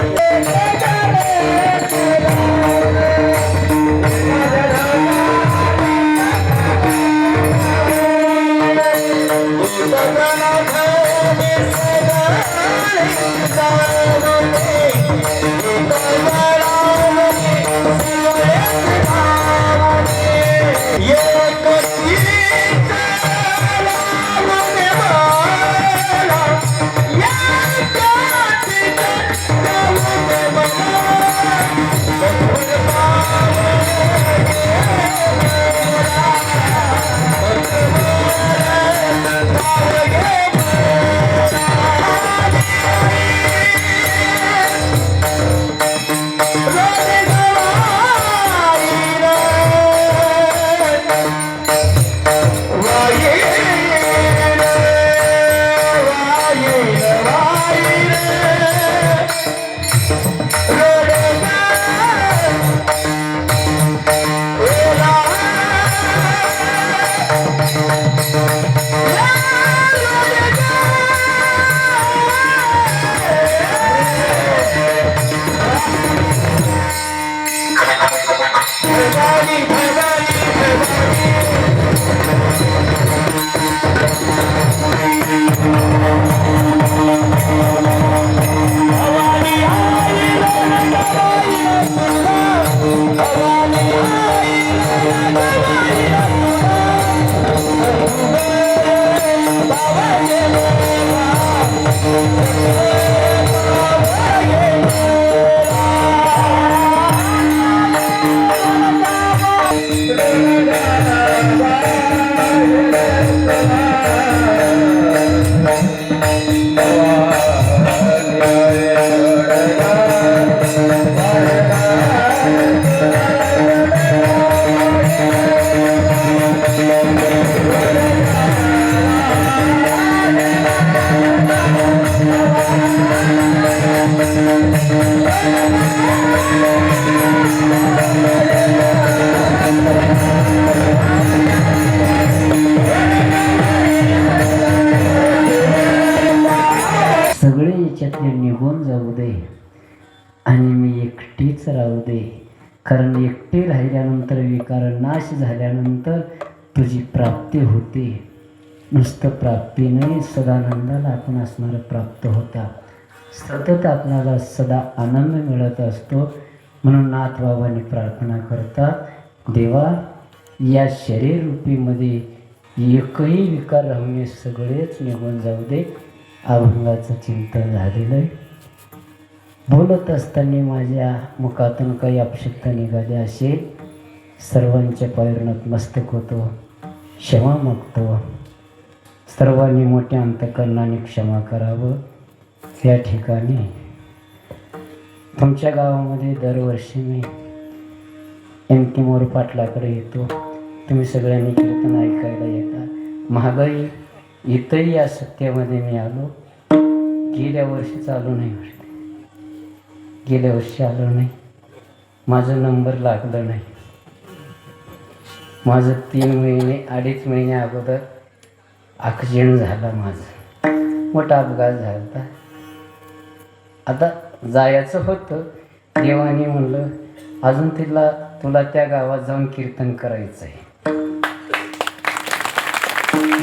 [SPEAKER 1] सगळे याच्यातले निघून जाऊ दे आणि मी एकटीच राहू दे. कारण एकटी राहिल्यानंतर विकार नाश झाल्यानंतर तुझी प्राप्ती होते. नुसतं प्राप्ती नाही, सदानंदाला आपण असणारं प्राप्त होता. सतत आपणाला सदा आनंद मिळत असतो. म्हणून नाथ बाबांनी प्रार्थना करतात, देवा या शरीररूपीमध्ये एकही विकार राहून सगळेच निघून जाऊ दे. अभंगाचं चिंतन झालेलं आहे. बोलत असताना माझ्या मुखातून काही अपशब्द निघाले असेल, सर्वांच्या पायावर नतमस्तक होतो, क्षमा मागतो. सर्वांनी मोठ्या अंतकरणाने क्षमा करावं. या ठिकाणी तुमच्या गावामध्ये दरवर्षी मी एम मोर पाटलाकडे येतो. तुम्ही सगळ्यांनी कीर्तन ऐकायला येता. महागाई इथंही या सत्यामध्ये मी आलो. गेल्या वर्षीच आलो नाही वाटते, गेल्या वर्षी आलो नाही. माझा नंबर लागला नाही. माझं 3 महिने 2.5 महिने अगोदर ॲक्सिडेंट झाला. माझा मोठा अपघात झाला. आता जायचं होतं. देवाने म्हणलं अजून तुला त्या गावात जाऊन कीर्तन करायचं आहे.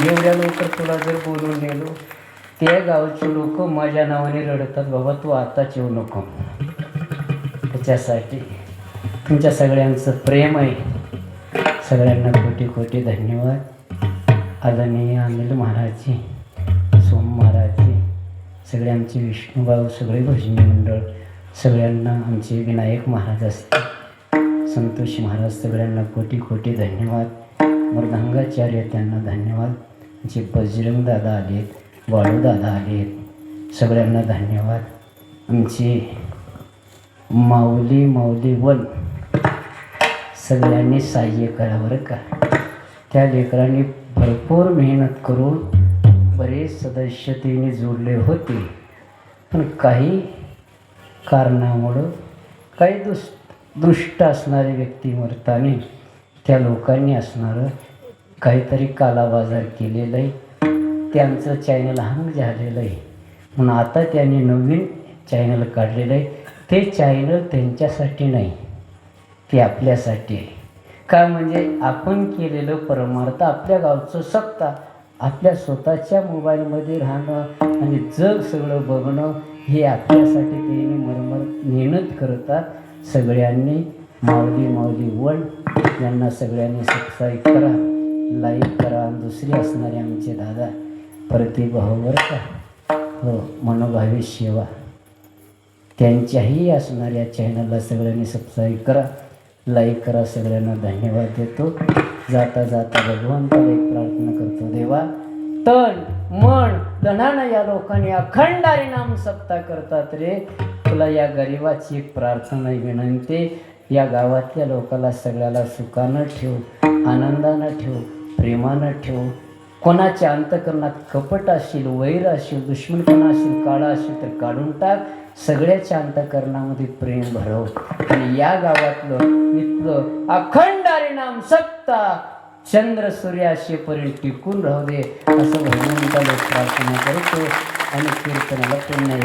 [SPEAKER 1] एवढ्या लवकर तुला जर बोलून गेलो, त्या गावचे लोक माझ्या नावाने रडतात, बाबा तू आताच येऊ नको. त्याच्यासाठी तुमच्या सगळ्यांचं प्रेम आहे. सगळ्यांना कोटी कोटी धन्यवाद. आदरणीय अनिल महाराजजी, सोम महाराजजी, सगळे आमचे विष्णुभाऊ, सगळे भजनी मंडळ, सगळ्यांना आमचे विनायक महाराज असतील, संतोष महाराज, सगळ्यांना कोटी कोटी धन्यवाद. मृदंगाचार्य त्यांना धन्यवाद. आमचे बजरंग दादा आलेत, बाळू दादा आलेत, सगळ्यांना धन्यवाद. आमचे माऊली वन सगळ्यांनी सहाय्य करावं का. त्या लेकरांनी भरपूर मेहनत करून बरेच सदस्य तिने जोडले होते, पण काही कारणामुळं काही दुष्ट असणारे व्यक्तिमत्वाने त्या लोकांनी असणारं काहीतरी कालाबाजार केलेलं आहे. त्यांचं चॅनल हँग झालेलं आहे. म्हणून आता त्यांनी नवीन चॅनल काढलेलं आहे. ते चॅनल त्यांच्यासाठी नाही, ते आपल्यासाठी आहे. का म्हणजे आपण केलेलं परमार्थ, आपल्या गावचं सत्ता आपल्या स्वतःच्या मोबाईलमध्ये राहणं आणि जग सगळं बघणं हे आपल्यासाठी त्यांनी मरमर मेहनत करतात. सगळ्यांनी माऊली वन यांना सगळ्यांनी सबस्क्राईब करा, लाईक करा. दुसरे असणारे आमचे दादा प्रतिभावर का हो मनोभावी सेवा, त्यांच्याही असणाऱ्या चॅनलला सगळ्यांनी सबस्क्राईब करा, लाईक करा. सगळ्यांना धन्यवाद देतो. जाता जाता भगवंताला एक प्रार्थना करतो, देवा तन मन धनानं या लोकांनी अखंड हरिनाम सप्ताह करतात रे. तुला या गरिबाची एक प्रार्थना विनंती, या गावातल्या लोकांना सगळ्याला सुखानं ठेव, आनंदानं ठेव, प्रेमानं ठेव. कोणाच्या अंतकरणात कपट असेल, वैर असेल, दुश्मनपणा असेल, काळा असेल तर काढून टाक. सगळ्याच्या अंतकरणामध्ये प्रेम भरव आणि या गावातलं इथलं अखंड हरिनाम सप्ताह चंद्र सूर्य असेपर्यंत टिकून राहू दे असं भगवंताला प्रार्थना करतो आणि कीर्तनाला पुन्हा